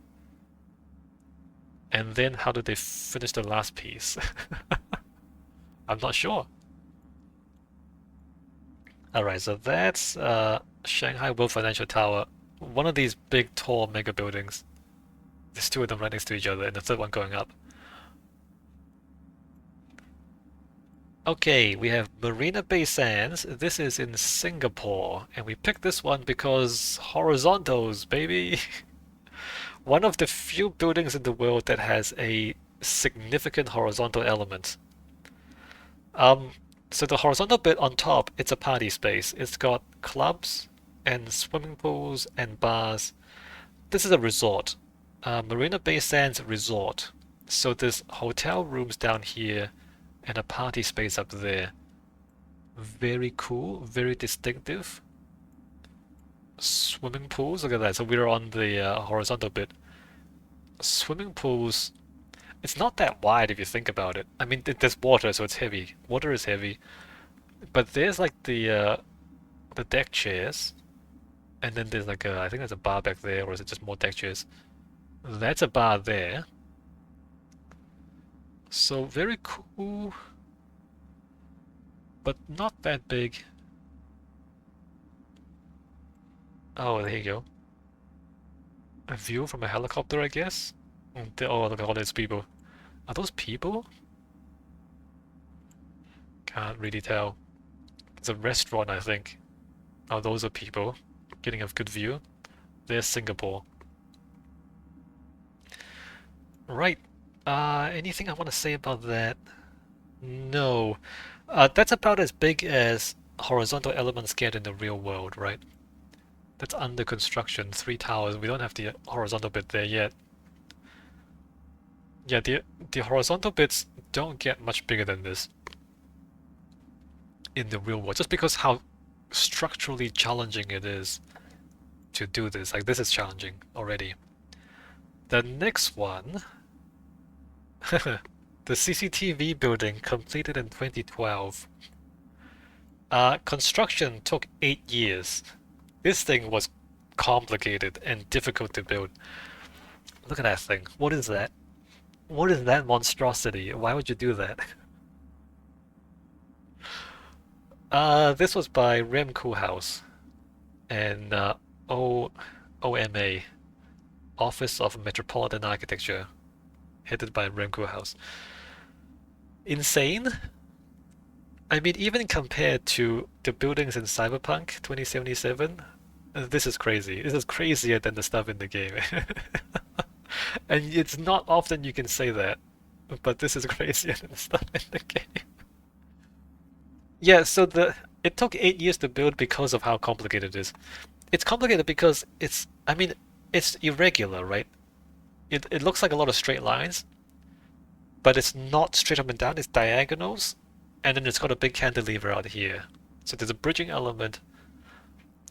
And then how did they finish the last piece? I'm not sure. Alright, so that's Shanghai World Financial Tower. One of these big, tall mega buildings. There's two of them right next to each other, and the third one going up. Okay, we have Marina Bay Sands. This is in Singapore, and we picked this one because horizontals, baby. One of the few buildings in the world that has a significant horizontal element. Um, so the horizontal bit on top, it's a party space. It's got clubs and swimming pools and bars. This is a resort. Marina Bay Sands Resort. So there's hotel rooms down here and a party space up there. Very cool, very distinctive. Swimming pools, look at that. So we're on the horizontal bit. Swimming pools, it's not that wide if you think about it. I mean, there's water, so it's heavy. Water is heavy. But there's like the deck chairs, and then there's like I think there's a bar back there, or is it just more deck chairs? That's a bar there. So very cool, but not that big. Oh, there you go. A view from a helicopter, I guess? Oh, look at all these people. Are those people? Can't really tell. It's a restaurant, I think. Oh, those are people. Getting a good view. There's Singapore. Right. Anything I want to say about that? No. That's about as big as horizontal elements get in the real world, right? That's under construction, 3 towers. We don't have the horizontal bit there yet. Yeah, the horizontal bits don't get much bigger than this in the real world, just because how structurally challenging it is to do this. Like, this is challenging already. The next one, the CCTV building completed in 2012. Construction took 8 years. This thing was complicated and difficult to build. Look at that thing. What is that? What is that monstrosity? Why would you do that? This was by Rem Koolhaas and OMA, Office of Metropolitan Architecture, headed by Rem Koolhaas. Insane? I mean, even compared to the buildings in Cyberpunk 2077, this is crazy. This is crazier than the stuff in the game. And it's not often you can say that, but this is crazier than the stuff in the game. Yeah, so it took 8 years to build because of how complicated it is. It's complicated because I mean, it's irregular, right? It looks like a lot of straight lines, but it's not straight up and down, it's diagonals, and then it's got a big cantilever out here. So there's a bridging element,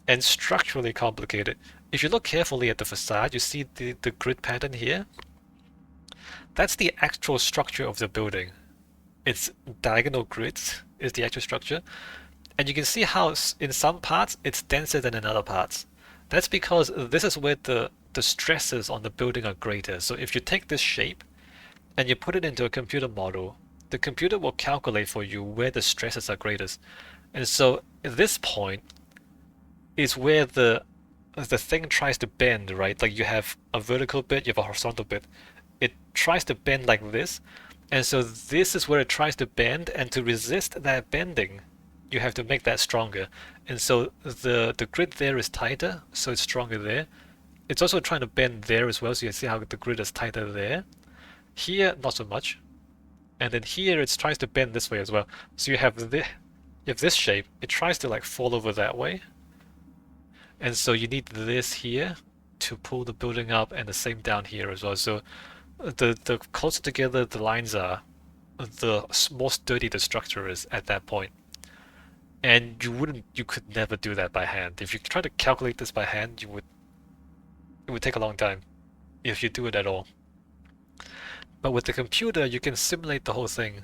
and structurally complicated. If you look carefully at the facade, you see the grid pattern here. That's the actual structure of the building. It's diagonal grids is the actual structure. And you can see how in some parts it's denser than in other parts. That's because this is where the stresses on the building are greater. So if you take this shape and you put it into a computer model, the computer will calculate for you where the stresses are greatest. And so at this point is where the thing tries to bend, right? Like you have a vertical bit, you have a horizontal bit. It tries to bend like this, and so this is where it tries to bend, and to resist that bending, you have to make that stronger. And so the grid there is tighter, so it's stronger there. It's also trying to bend there as well, so you see how the grid is tighter there. Here, not so much. And then here it tries to bend this way as well. So you have this shape, it tries to like fall over that way. And so you need this here to pull the building up, and the same down here as well. So the closer together the lines are, the more sturdy the structure is at that point. And you could never do that by hand. If you try to calculate this by hand, it would take a long time if you do it at all. But with the computer, you can simulate the whole thing,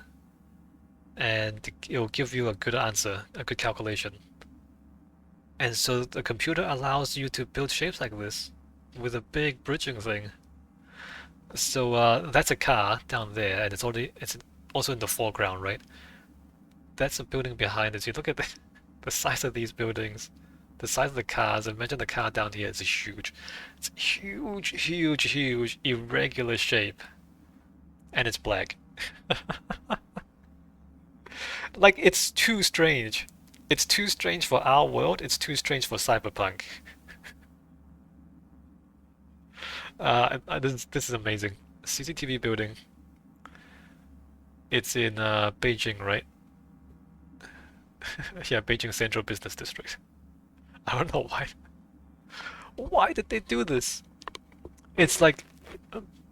and it'll give you a good answer, a good calculation. And so the computer allows you to build shapes like this with a big bridging thing. So that's a car down there, and it's also in the foreground, right? That's a building behind us. You look at the size of these buildings, the size of the cars. Imagine the car down here is huge. It's huge, huge, huge, irregular shape, and it's black. Like it's too strange. It's too strange for our world. It's too strange for Cyberpunk. This is amazing. CCTV building. It's in Beijing, right? Yeah, Beijing Central Business District. I don't know why. Why did they do this? It's like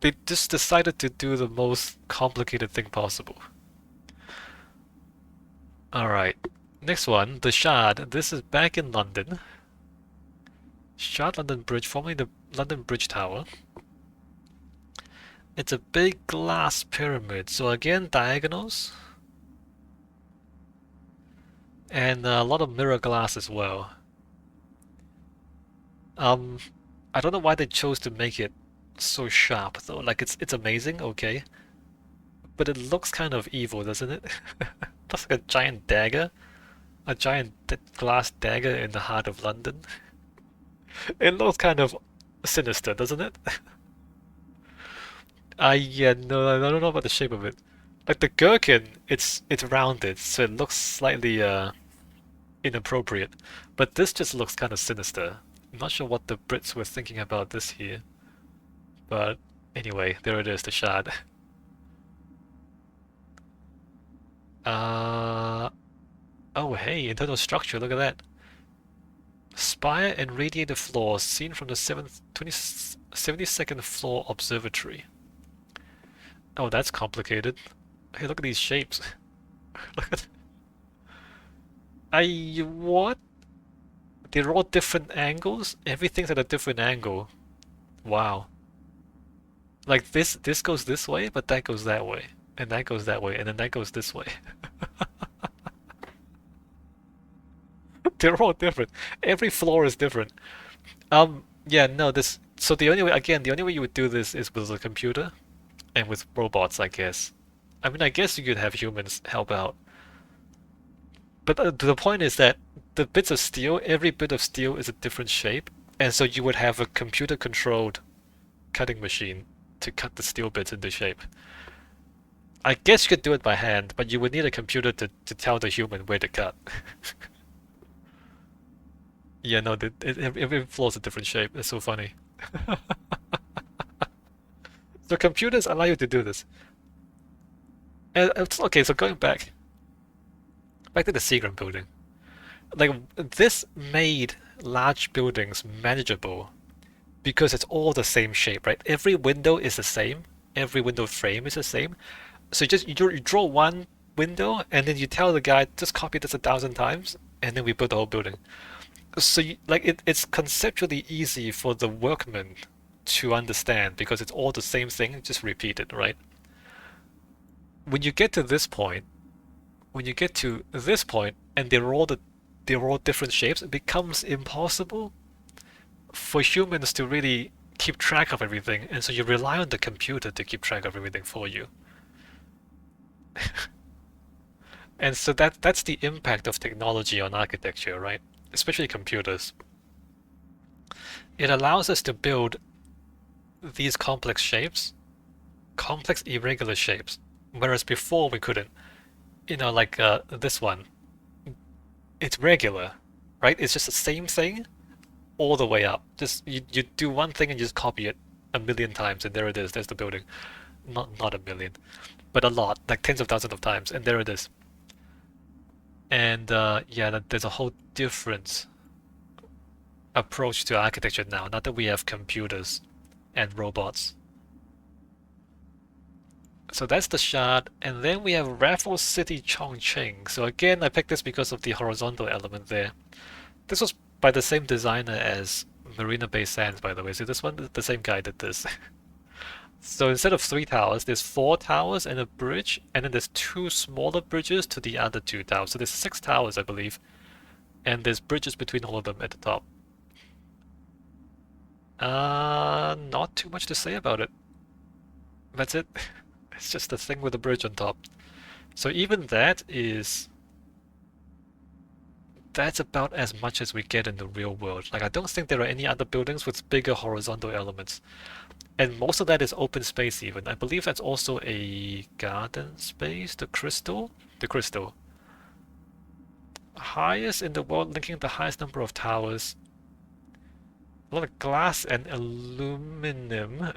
they just decided to do the most complicated thing possible. Alright, next one, the Shard. This is back in London. Shard London Bridge, formerly the London Bridge Tower. It's a big glass pyramid, so again, diagonals. And a lot of mirror glass as well. I don't know why they chose to make it so sharp though. Like it's amazing, okay. But it looks kind of evil, doesn't it? Looks like a giant dagger. A giant glass dagger in the heart of London. It looks kind of sinister, doesn't it? Yeah, no, I don't know about the shape of it. Like the Gherkin, it's rounded, so it looks slightly inappropriate. But this just looks kind of sinister. I'm not sure what the Brits were thinking about this here. But anyway, there it is, the Shard. Oh hey, internal structure, look at that. Spire and radiator floors seen from the 72nd floor observatory. Oh, that's complicated. Hey, look at these shapes. Look at... what? They're all different angles? Everything's at a different angle. Wow. Like this goes this way, but that goes that way. And that goes that way, and then that goes this way. They're all different. Every floor is different. Yeah, no, this... So the only way, again, the only way you would do this is with a computer and with robots, I guess. I mean, I guess you could have humans help out. But the point is that the bits of steel, every bit of steel is a different shape, and so you would have a computer-controlled cutting machine to cut the steel bits into shape. I guess you could do it by hand, but you would need a computer to tell the human where to cut. Yeah, no, every floor is a different shape. It's so funny. So computers allow you to do this. And okay, so going back to the Seagram building. Like this made large buildings manageable because it's all the same shape, right? Every window is the same. Every window frame is the same. So you draw one window and then you tell the guy just copy this 1,000 times, and then we build the whole building. So it's conceptually easy for the workman to understand because it's all the same thing, just repeated, right? When you get to this point, and they're all different shapes, it becomes impossible for humans to really keep track of everything, and so you rely on the computer to keep track of everything for you. And so that's the impact of technology on architecture, right? Especially computers. It allows us to build these complex shapes, complex irregular shapes, whereas before we couldn't. You know, like this one. It's regular, right? It's just the same thing all the way up. Just you do one thing and you just copy it 1,000,000 times, and there it is. There's the building. Not 1,000,000, but a lot, like tens of thousands of times, and there it is. And yeah, there's a whole different approach to architecture now that we have computers and robots. So that's the Shard, and then we have Raffles City Chongqing. So again, I picked this because of the horizontal element there. This was by the same designer as Marina Bay Sands, by the way. So this one, the same guy did this. So instead of 3 towers, there's 4 towers and a bridge, and then there's 2 smaller bridges to the other 2 towers. So there's 6 towers, I believe, and there's bridges between all of them at the top. Not too much to say about it. That's it. It's just a thing with a bridge on top. So even that's about as much as we get in the real world. Like I don't think there are any other buildings with bigger horizontal elements. And most of that is open space even. I believe that's also a garden space, the crystal. The crystal. Highest in the world, linking the highest number of towers. A lot of glass and aluminium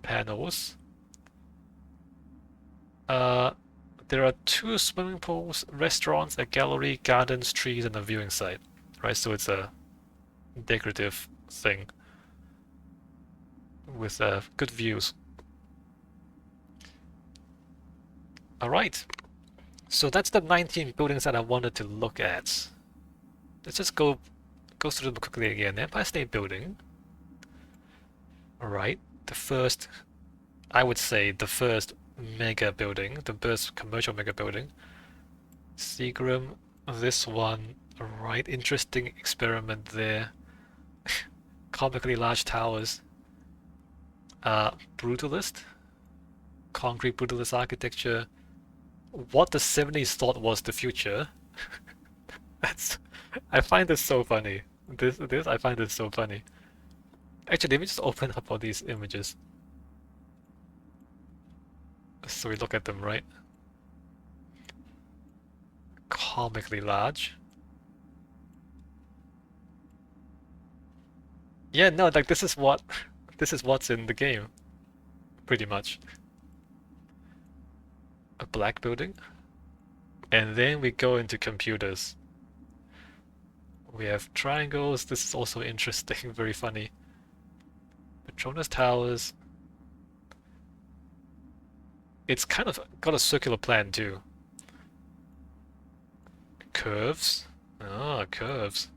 panels. There are 2 swimming pools, restaurants, a gallery, gardens, trees, and a viewing site. Right, so it's a decorative thing with good views. All right, so that's the 19 buildings that I wanted to look at. Let's just go through them quickly again. Empire State Building. All right, the first, I would say, the first mega building, the first commercial mega building. Seagram, this one, right, interesting experiment there. Comically large towers. Brutalist, concrete brutalist architecture. What the 70s thought was the future. That's, I find this so funny. I find this so funny. Actually, let me just open up all these images so we look at them, right? Comically large. Yeah, no, like this is what's in the game, pretty much. A black building. And then we go into computers. We have triangles. This is also interesting, very funny. Petronas Towers. It's kind of got a circular plan too. Curves. Ah, curves.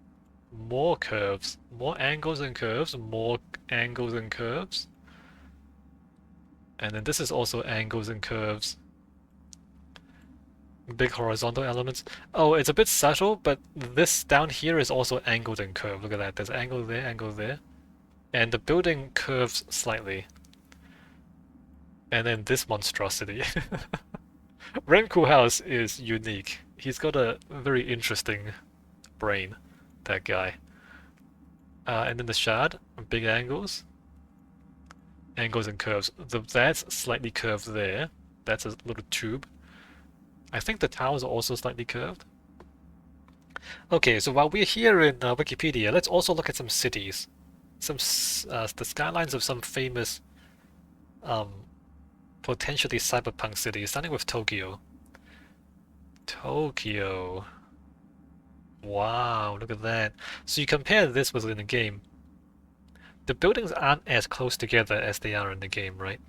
More curves. More angles and curves. More angles and curves. And then this is also angles and curves. Big horizontal elements. Oh, it's a bit subtle, but this down here is also angled and curved. Look at that. There's angle there, angle there. And the building curves slightly. And then this monstrosity. Renku House is unique. He's got a very interesting brain, that guy. And then the shard, big angles. Angles and curves. That's slightly curved there. That's a little tube. I think the towers are also slightly curved. Okay, so while we're here in Wikipedia, let's also look at some cities. The skylines of some famous, potentially cyberpunk cities, starting with Tokyo. Tokyo. Wow, look at that. So you compare this within the game. The buildings aren't as close together as they are in the game, right?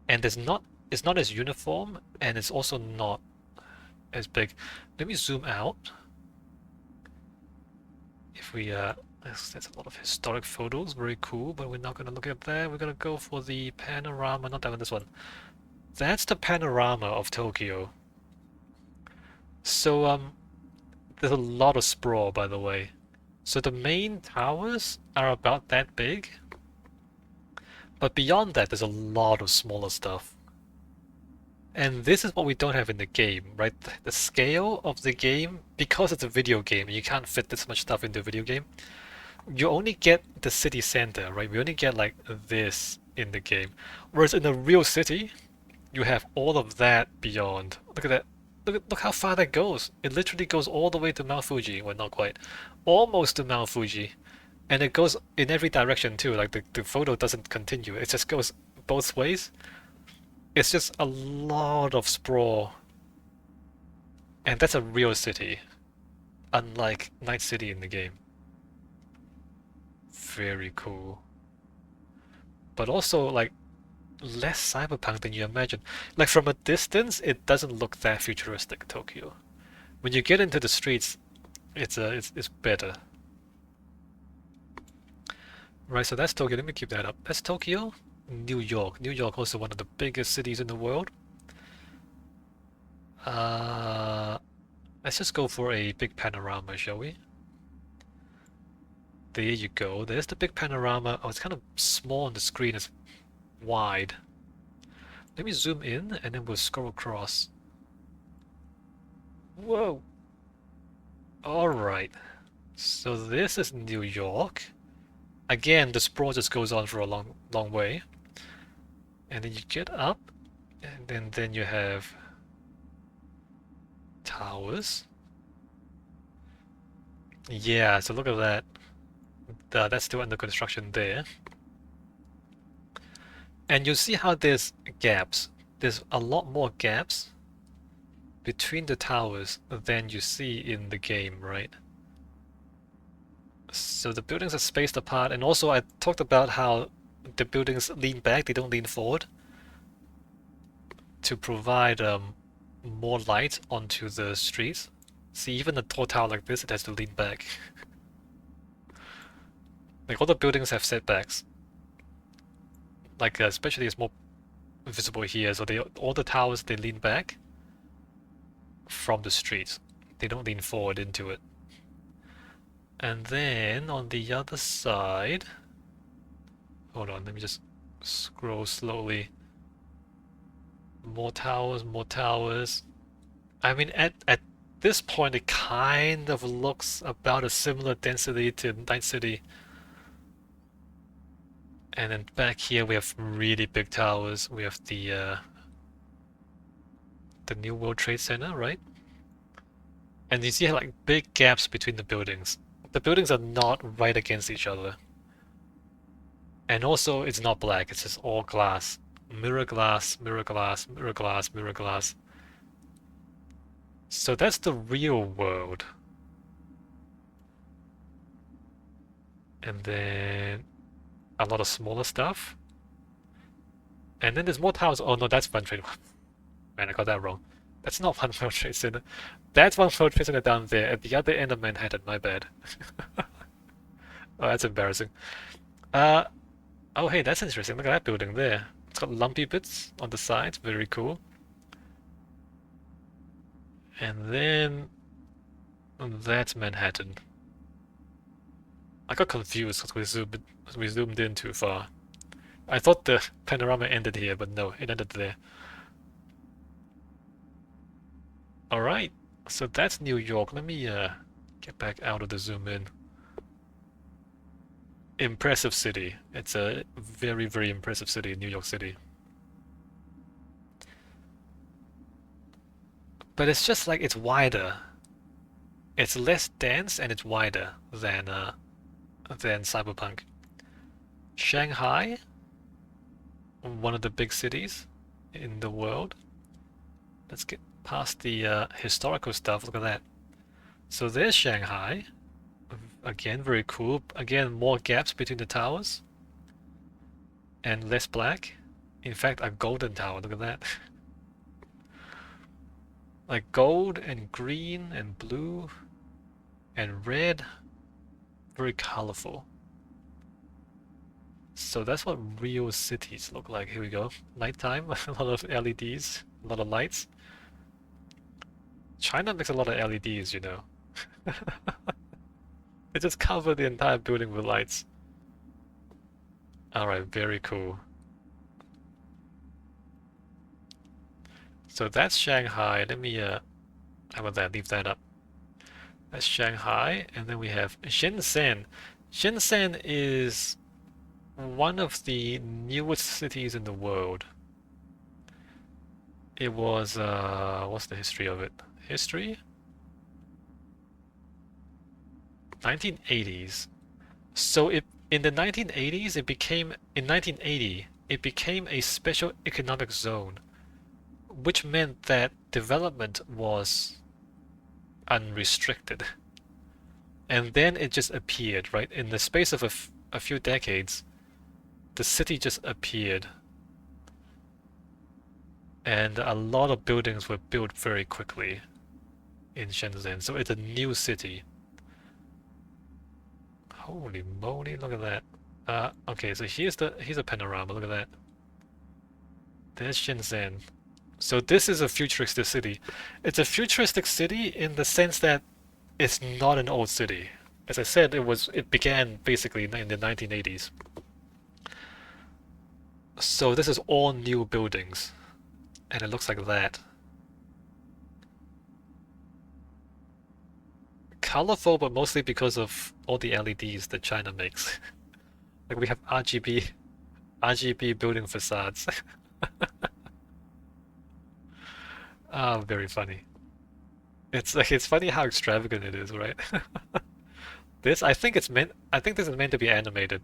And it's not as uniform, and it's also not as big. Let me zoom out. If we that's a lot of historic photos, very cool, but we're not gonna look at that. We're gonna go for the panorama, not that one, this one. That's the panorama of Tokyo. So there's a lot of sprawl, by the way. So the main towers are about that big, but beyond that there's a lot of smaller stuff. And this is what we don't have in the game, right? The scale of the game, because it's a video game and you can't fit this much stuff into a video game, you only get the city center, right? We only get like this in the game. Whereas in a real city, you have all of that beyond. Look at that. Look how far that goes. It literally goes all the way to Mount Fuji. Well, not quite. Almost to Mount Fuji. And it goes in every direction too. Like the photo doesn't continue. It just goes both ways. It's just a lot of sprawl. And that's a real city. Unlike Night City in the game. Very cool. But also, like, less cyberpunk than you imagine. Like, from a distance, it doesn't look that futuristic, Tokyo. When you get into the streets, it's better. Right, so that's Tokyo. Let me keep that up. That's Tokyo. New York. New York, also one of the biggest cities in the world. Let's just go for a big panorama, shall we? There you go. There's the big panorama. Oh, it's kind of small on the screen. wide. Let me zoom in and then we'll scroll across. Whoa! Alright. So this is New York. Again, the sprawl just goes on for a long way. And then you get up, and then you have towers. Yeah, so look at that. That's still under construction there. And you see how there's gaps. There's a lot more gaps between the towers than you see in the game, right? So the buildings are spaced apart, and also I talked about how the buildings lean back, they don't lean forward, to provide more light onto the streets. See, even a tall tower like this, it has to lean back. Like all the buildings have setbacks. Like especially it's more visible here, so all the towers, they lean back from the streets. They don't lean forward into it. And then on the other side, hold on, let me just scroll slowly. More towers, more towers. I mean, at this point, it kind of looks about a similar density to Night City. And then back here, we have really big towers. We have the New World Trade Center, right? And you see like big gaps between the buildings. The buildings are not right against each other. And also, it's not black, it's just all glass. Mirror glass, mirror glass, mirror glass, mirror glass. So that's the real world. And then a lot of smaller stuff. And then there's more towers. Oh no, that's One Trade. Man, I got that wrong. That's not One World Trade Center. That's One World Trade Center down there at the other end of Manhattan. My bad. Oh, that's embarrassing. Oh hey, that's interesting. Look at that building there. It's got lumpy bits on the sides. Very cool. And then that's Manhattan. I got confused because we zoomed in too far. I thought the panorama ended here, but no, it ended there. Alright, so that's New York. Let me get back out of the zoom in. Impressive city. It's a very, very impressive city, New York City. But it's just like it's wider. It's less dense and it's wider than Cyberpunk. Shanghai, one of the big cities in the world. Let's get past the historical stuff. Look at that. So there's Shanghai. Again, very cool. Again, more gaps between the towers. And less black. In fact, a golden tower. Look at that. Like gold and green and blue and red. Very colorful. So that's what real cities look like. Here we go. Nighttime, a lot of LEDs, a lot of lights. China makes a lot of LEDs, you know. They just cover the entire building with lights. Alright, very cool. So that's Shanghai. Let me, how about that? Leave that up. That's Shanghai. And then we have Shenzhen. Shenzhen is one of the newest cities in the world. It was, what's the history of it? History? 1980s. So in the 1980s, in 1980, it became a special economic zone, which meant that development was unrestricted. And then it just appeared, right? In the space of a few decades, the city just appeared. And a lot of buildings were built very quickly in Shenzhen. So it's a new city. Holy moly, look at that. Okay, so here's a panorama, look at that. There's Shenzhen. So this is a futuristic city. It's a futuristic city in the sense that it's not an old city. As I said, it began basically in the 1980s. So this is all new buildings, and it looks like that. Colorful, but mostly because of all the LEDs that China makes. Like we have RGB building facades. Ah, very funny. It's funny how extravagant it is, right? This I think this is meant to be animated.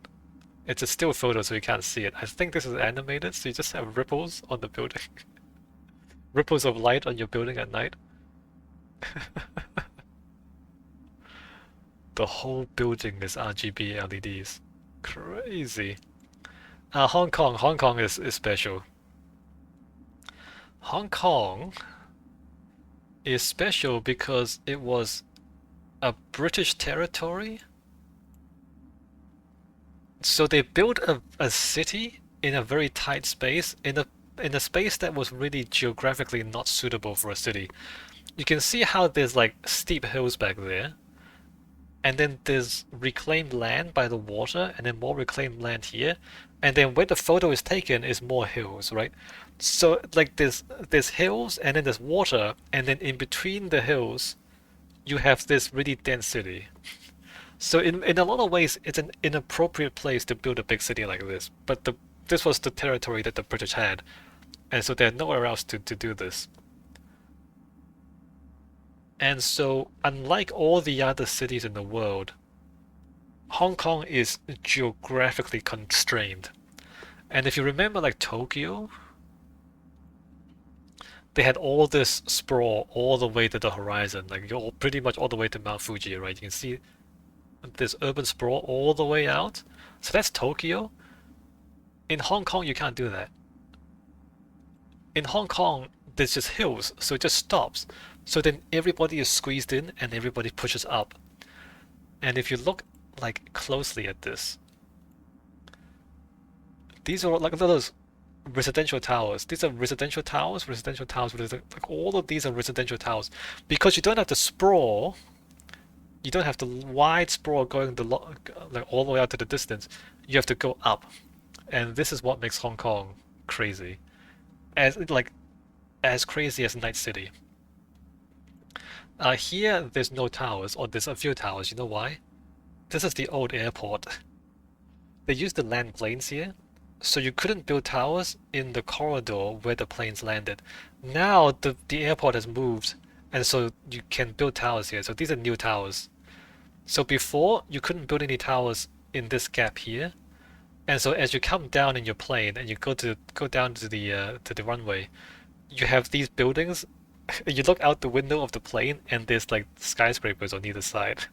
It's a still photo so you can't see it. I think this is animated, so you just have ripples on the building. Ripples of light on your building at night. The whole building is RGB LEDs. Crazy. Hong Kong is special. Hong Kong is special because it was a British territory. So they built a city in a very tight space, in a space that was really geographically not suitable for a city. You can see how there's like steep hills back there, and then there's reclaimed land by the water, and then more reclaimed land here, and then where the photo is taken is more hills, right? So like there's hills, and then there's water, and then in between the hills, you have this really dense city. So in a lot of ways, it's an inappropriate place to build a big city like this. But this was the territory that the British had, and so there's nowhere else to do this. And so, unlike all the other cities in the world, Hong Kong is geographically constrained. And if you remember, like Tokyo, they had all this sprawl all the way to the horizon, like you're pretty much all the way to Mount Fuji, right? You can see this urban sprawl all the way out. So that's Tokyo. In Hong Kong, you can't do that. In Hong Kong, there's just hills, so it just stops. So then everybody is squeezed in and everybody pushes up. And if you look like closely at this, these are like those residential towers. These are residential towers, like all of these are residential towers. Because you don't have to sprawl, you don't have the wide sprawl going like all the way out to the distance. You have to go up. And this is what makes Hong Kong crazy. As crazy as Night City. Here there's no towers, or there's a few towers. You know why? This is the old airport. They used to land planes here, so you couldn't build towers in the corridor where the planes landed. Now the airport has moved, and so you can build towers here. So these are new towers. So before you couldn't build any towers in this gap here, and so as you come down in your plane and you go down to the runway, you have these buildings. You look out the window of the plane and there's like skyscrapers on either side.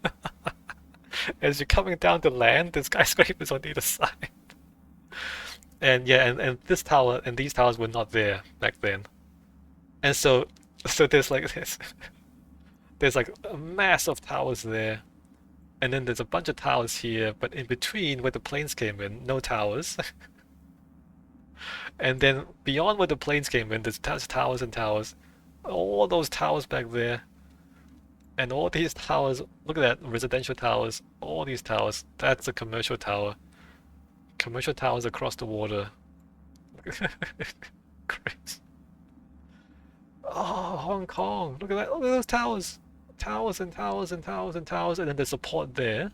As you're coming down to land, there's skyscrapers on either side. And yeah, and this tower and these towers were not there back then. And so there's like a mass of towers there. And then there's a bunch of towers here, but in between where the planes came in, no towers. And then beyond where the planes came in, there's towers and towers. All those towers back there. And all these towers, look at that, residential towers, all these towers. That's a commercial tower. Commercial towers across the water. Crazy. Oh, Hong Kong. Look at that. Look at those towers. Towers and towers and towers and towers. And then there's a port there.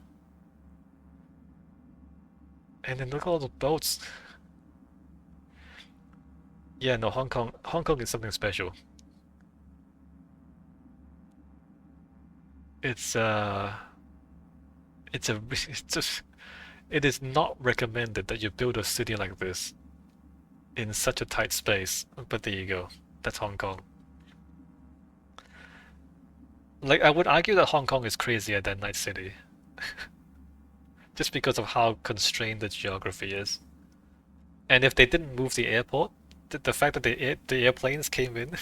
And then look at all the boats. Yeah, no, Hong Kong is something special. It's it's a it's just it is not recommended that you build a city like this in such a tight space. But there you go. That's Hong Kong. Like I would argue that Hong Kong is crazier than Night City, just because of how constrained the geography is. And if they didn't move the airport, the fact that the airplanes came in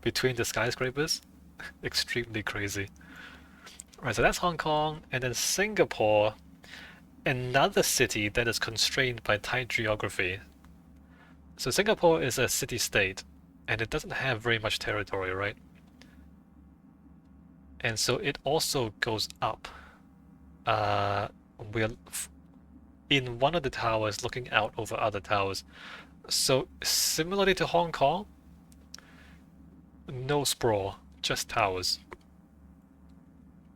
between the skyscrapers, extremely crazy. Right, so that's Hong Kong, and then Singapore, another city that is constrained by tight geography. So Singapore is a city-state, and it doesn't have very much territory, right? And so it also goes up. Uh, we're in one of the towers looking out over other towers. So similarly to Hong Kong, no sprawl, just towers.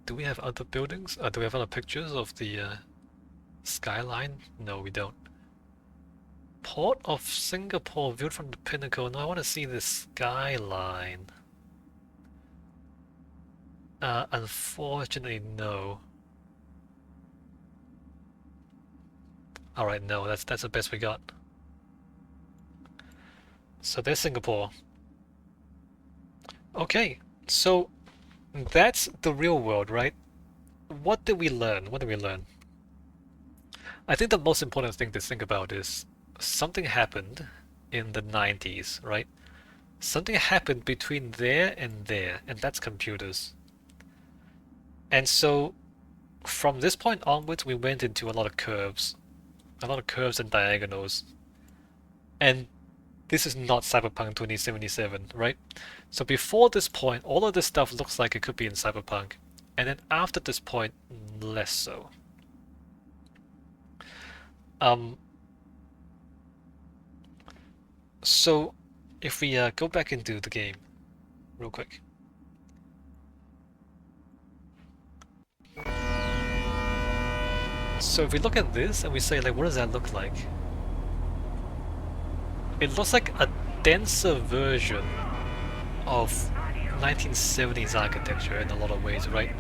Do we have other buildings? Do we have other pictures of the skyline? No, we don't. Port of Singapore viewed from the pinnacle. No, I want to see the skyline. Unfortunately, no. Alright, no, that's the best we got. So there's Singapore. Okay, so that's the real world, right? What did we learn? What did we learn? I think the most important thing to think about is something happened in the 90s, right? Something happened between there, and that's computers. And so from this point onwards, we went into a lot of curves and diagonals. And this is not Cyberpunk 2077, right? So before this point, all of this stuff looks like it could be in Cyberpunk. And then after this point, less so. So if we go back into the game real quick. So if we look at this and we say, like, what does that look like? It looks like a denser version of 1970s architecture in a lot of ways, right?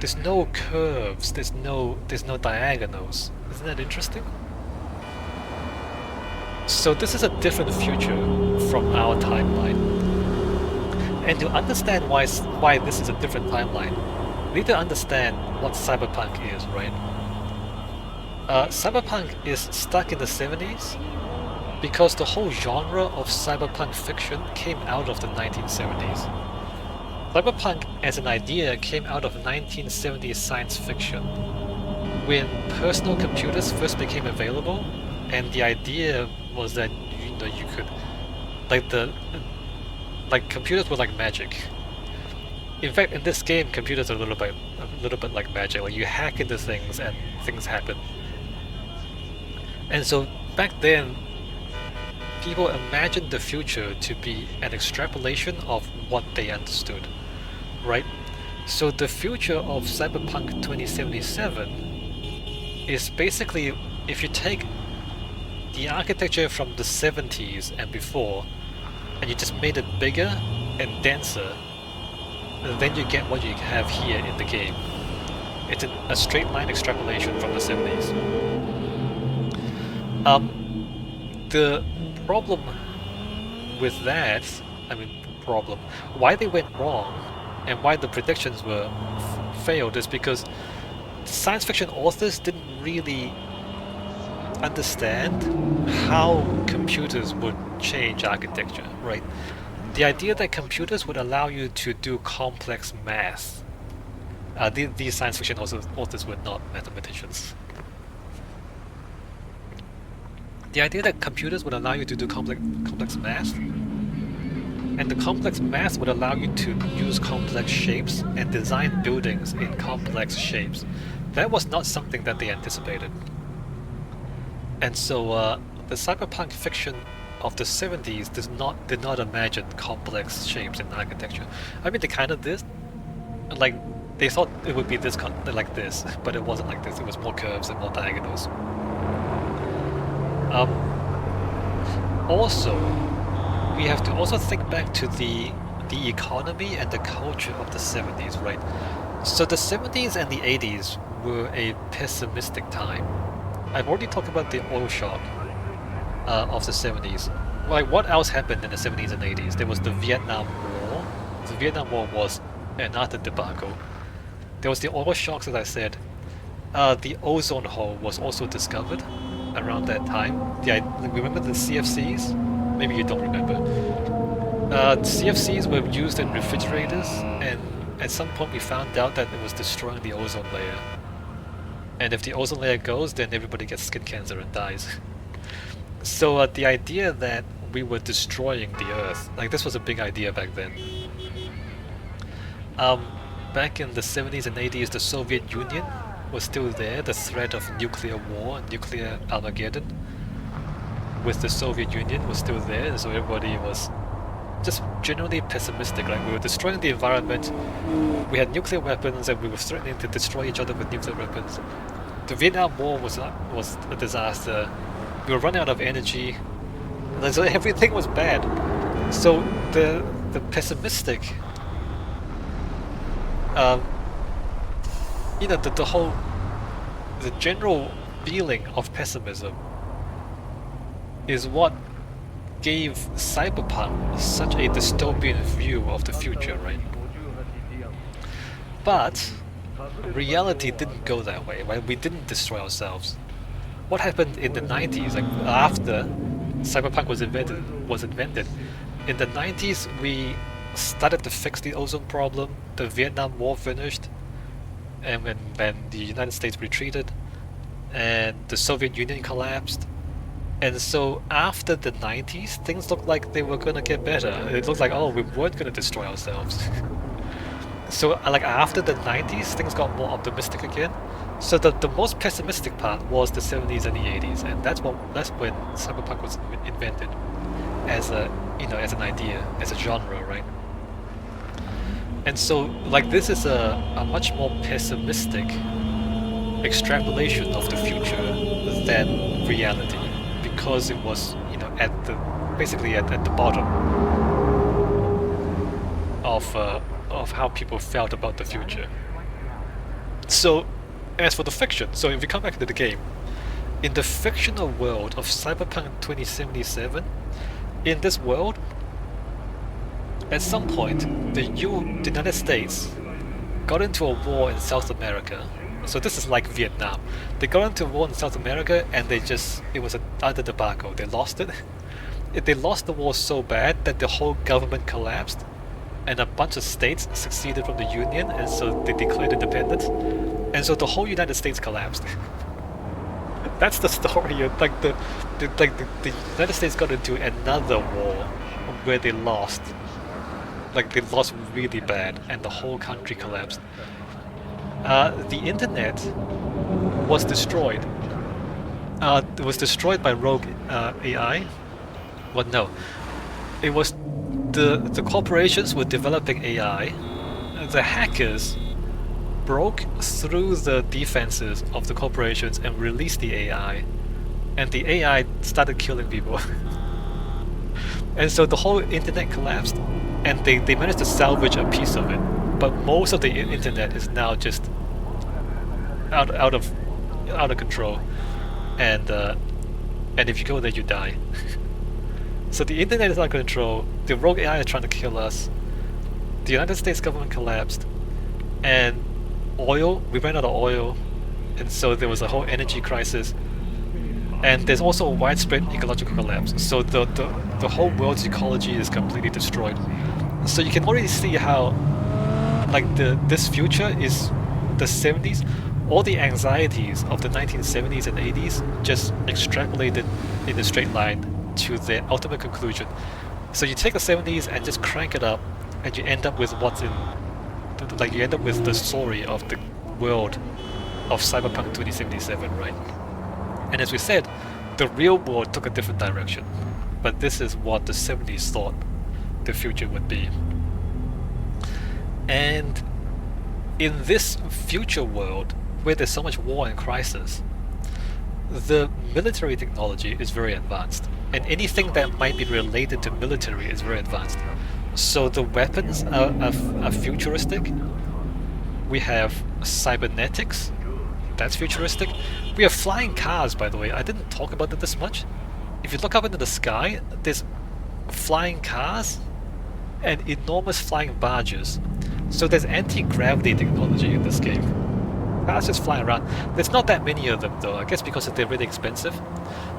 There's no curves, there's no diagonals. Isn't that interesting? So this is a different future from our timeline. And to understand why this is a different timeline, we need to understand what Cyberpunk is, right? Cyberpunk is stuck in the 70s because the whole genre of cyberpunk fiction came out of the 1970s. Cyberpunk as an idea came out of 1970s science fiction, when personal computers first became available, and the idea was that you could, like computers were like magic. In fact, in this game, computers are a little bit like magic. Like you hack into things and things happen. And so back then, people imagined the future to be an extrapolation of what they understood, right? So the future of Cyberpunk 2077 is basically, if you take the architecture from the 70s and before, and you just made it bigger and denser, then you get what you have here in the game. It's a straight line extrapolation from the 70s. The problem with that, why they went wrong and why the predictions were failed is because science fiction authors didn't really understand how computers would change architecture, right? The idea that computers would allow you to do complex math. These science fiction authors were not mathematicians. The idea that computers would allow you to do complex math, and the complex math would allow you to use complex shapes and design buildings in complex shapes, that was not something that they anticipated. And so the cyberpunk fiction of the 70s did not imagine complex shapes in architecture. I mean, they kind of did. Like, they thought it would be like this, but it wasn't like this. It was more curves and more diagonals. Also, we have to also think back to the economy and the culture of the 70s, right? So the 70s and the 80s were a pessimistic time. I've already talked about the oil shock of the 70s. Like, what else happened in the 70s and 80s? There was the Vietnam War. The Vietnam War was an utter debacle. There was the oil shocks, as I said. The ozone hole was also discovered around that time. Remember the CFCs? Maybe you don't remember. CFCs were used in refrigerators, and at some point we found out that it was destroying the ozone layer. And if the ozone layer goes, then everybody gets skin cancer and dies. So the idea that we were destroying the Earth, like this was a big idea back then. Back in the 70s and 80s, the Soviet Union was still there, the threat of nuclear war, nuclear Armageddon with the Soviet Union was still there, and so everybody was just generally pessimistic. Like, we were destroying the environment, we had nuclear weapons, and we were threatening to destroy each other with nuclear weapons. The Vietnam War was a disaster. We were running out of energy, and so everything was bad. So the pessimistic, you know, the general feeling of pessimism is what gave Cyberpunk such a dystopian view of the future, right? But reality didn't go that way, right? We didn't destroy ourselves. What happened in the 90s, like after Cyberpunk was invented, in the 90s we started to fix the ozone problem, the Vietnam War finished, and when the United States retreated, and the Soviet Union collapsed. And so after the 90s, things looked like they were gonna get better. It looked like, oh, we weren't gonna destroy ourselves. So like after the 90s, things got more optimistic again. So the most pessimistic part was the 70s and the 80s, and that's when Cyberpunk was invented as as an idea, as a genre, right? And so like this is a much more pessimistic extrapolation of the future than reality, because it was basically at the bottom of how people felt about the future. So as for the fiction, so if we come back to the game, in the fictional world of Cyberpunk 2077, in this world, at some point, the United States got into a war in South America. So this is like Vietnam. They got into a war in South America, and it was an utter debacle. They lost it. They lost the war so bad that the whole government collapsed, and a bunch of states seceded from the Union, and so they declared independence. And so the whole United States collapsed. That's the story. Like the United States got into another war where they lost. Like they lost really bad, and the whole country collapsed. The internet was destroyed. It was destroyed by rogue AI. Well, no, it was the corporations were developing AI. The hackers broke through the defenses of the corporations and released the AI, and the AI started killing people. And so the whole internet collapsed, and they managed to salvage a piece of it, but most of the internet is now just out of control, and if you go there, you die. So the internet is out of control. The rogue AI is trying to kill us. The United States government collapsed, and we ran out of oil, and so there was a whole energy crisis. And there's also a widespread ecological collapse. So the whole world's ecology is completely destroyed. So you can already see how, like, this future is the 70s. All the anxieties of the 1970s and 80s just extrapolated in a straight line to their ultimate conclusion. So you take the 70s and just crank it up, and you end up with you end up with the story of the world of Cyberpunk 2077, right? And as we said, the real world took a different direction, but this is what the 70s thought the future would be. And in this future world, where there's so much war and crisis, the military technology is very advanced, and anything that might be related to military is very advanced. So the weapons are futuristic. We have cybernetics, that's futuristic. We have flying cars, by the way. I didn't talk about it this much. If you look up into the sky, there's flying cars and enormous flying barges. So there's anti-gravity technology in this game. Cars just flying around. There's not that many of them though, I guess because they're really expensive.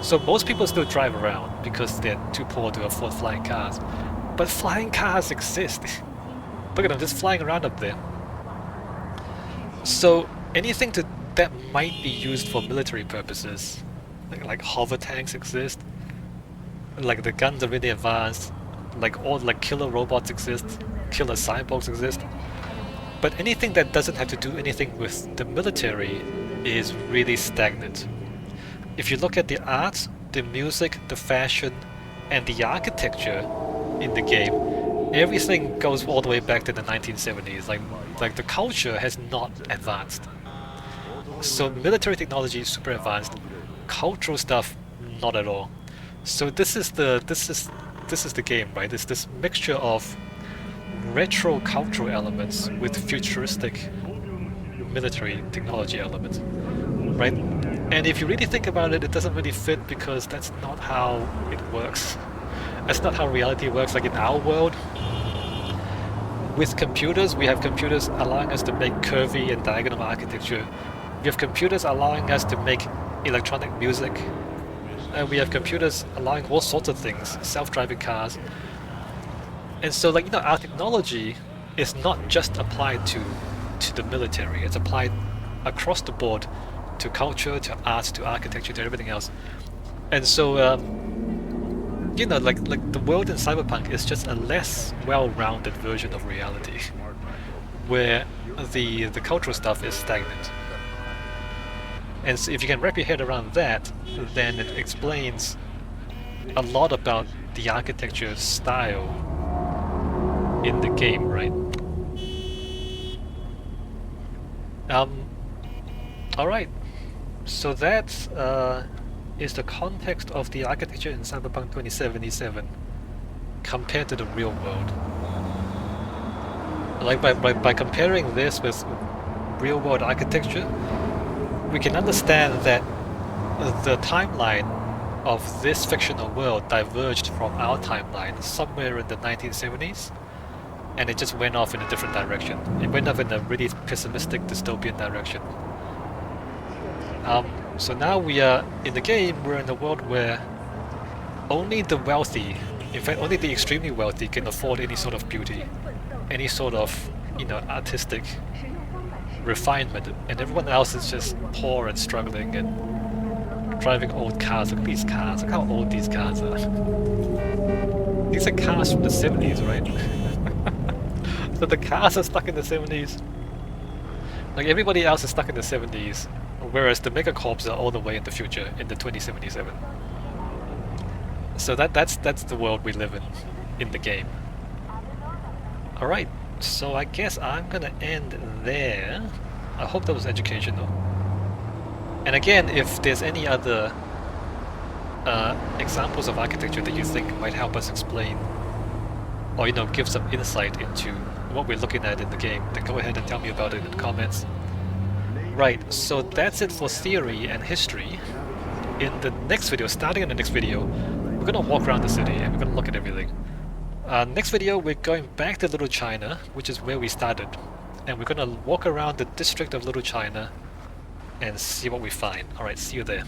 So most people still drive around because they're too poor to afford flying cars. But flying cars exist. Look at them just flying around up there. So anything that might be used for military purposes, like hover tanks exist, like the guns are really advanced, like killer robots exist, killer cyborgs exist. But anything that doesn't have to do anything with the military is really stagnant. If you look at the art, the music, the fashion, and the architecture in the game, everything goes all the way back to the 1970s. Like the culture has not advanced. So military technology is super advanced, cultural stuff not at all. So this is the game, right? This mixture of retro cultural elements with futuristic military technology elements, right? And if you really think about it, it doesn't really fit because that's not how it works. That's not how reality works. Like in our world, with computers, we have computers allowing us to make curvy and diagonal architecture. We have computers allowing us to make electronic music. And we have computers allowing all sorts of things, self-driving cars. And so, like, our technology is not just applied to the military. It's applied across the board to culture, to art, to architecture, to everything else. And so, like the world in Cyberpunk is just a less well-rounded version of reality, where the cultural stuff is stagnant. And so if you can wrap your head around that, then it explains a lot about the architecture style in the game, right? Alright, so that is the context of the architecture in Cyberpunk 2077 compared to the real world. Like by comparing this with real world architecture, we can understand that the timeline of this fictional world diverged from our timeline somewhere in the 1970s, and it just went off in a different direction. It went off in a really pessimistic dystopian direction. So now we are in the game, we're in a world where only the wealthy, in fact only the extremely wealthy, can afford any sort of beauty, any sort of, artistic refinement, and everyone else is just poor and struggling and driving old cars. Look at these cars, look how old these cars are. These are cars from the 70s, right? So the cars are stuck in the 70s. Like everybody else is stuck in the 70s, whereas the megacorps are all the way in the future, in the 2077. So that's the world we live in the game. Alright, so I guess I'm gonna end there. I hope that was educational. And again, if there's any other examples of architecture that you think might help us explain, or give some insight into what we're looking at in the game, then go ahead and tell me about it in the comments. Right, so that's it for theory and history. In the next video, starting in the next video, we're gonna walk around the city and we're gonna look at everything. Next video, we're going back to Little China, which is where we started, and we're gonna walk around the district of Little China and see what we find. Alright, see you there.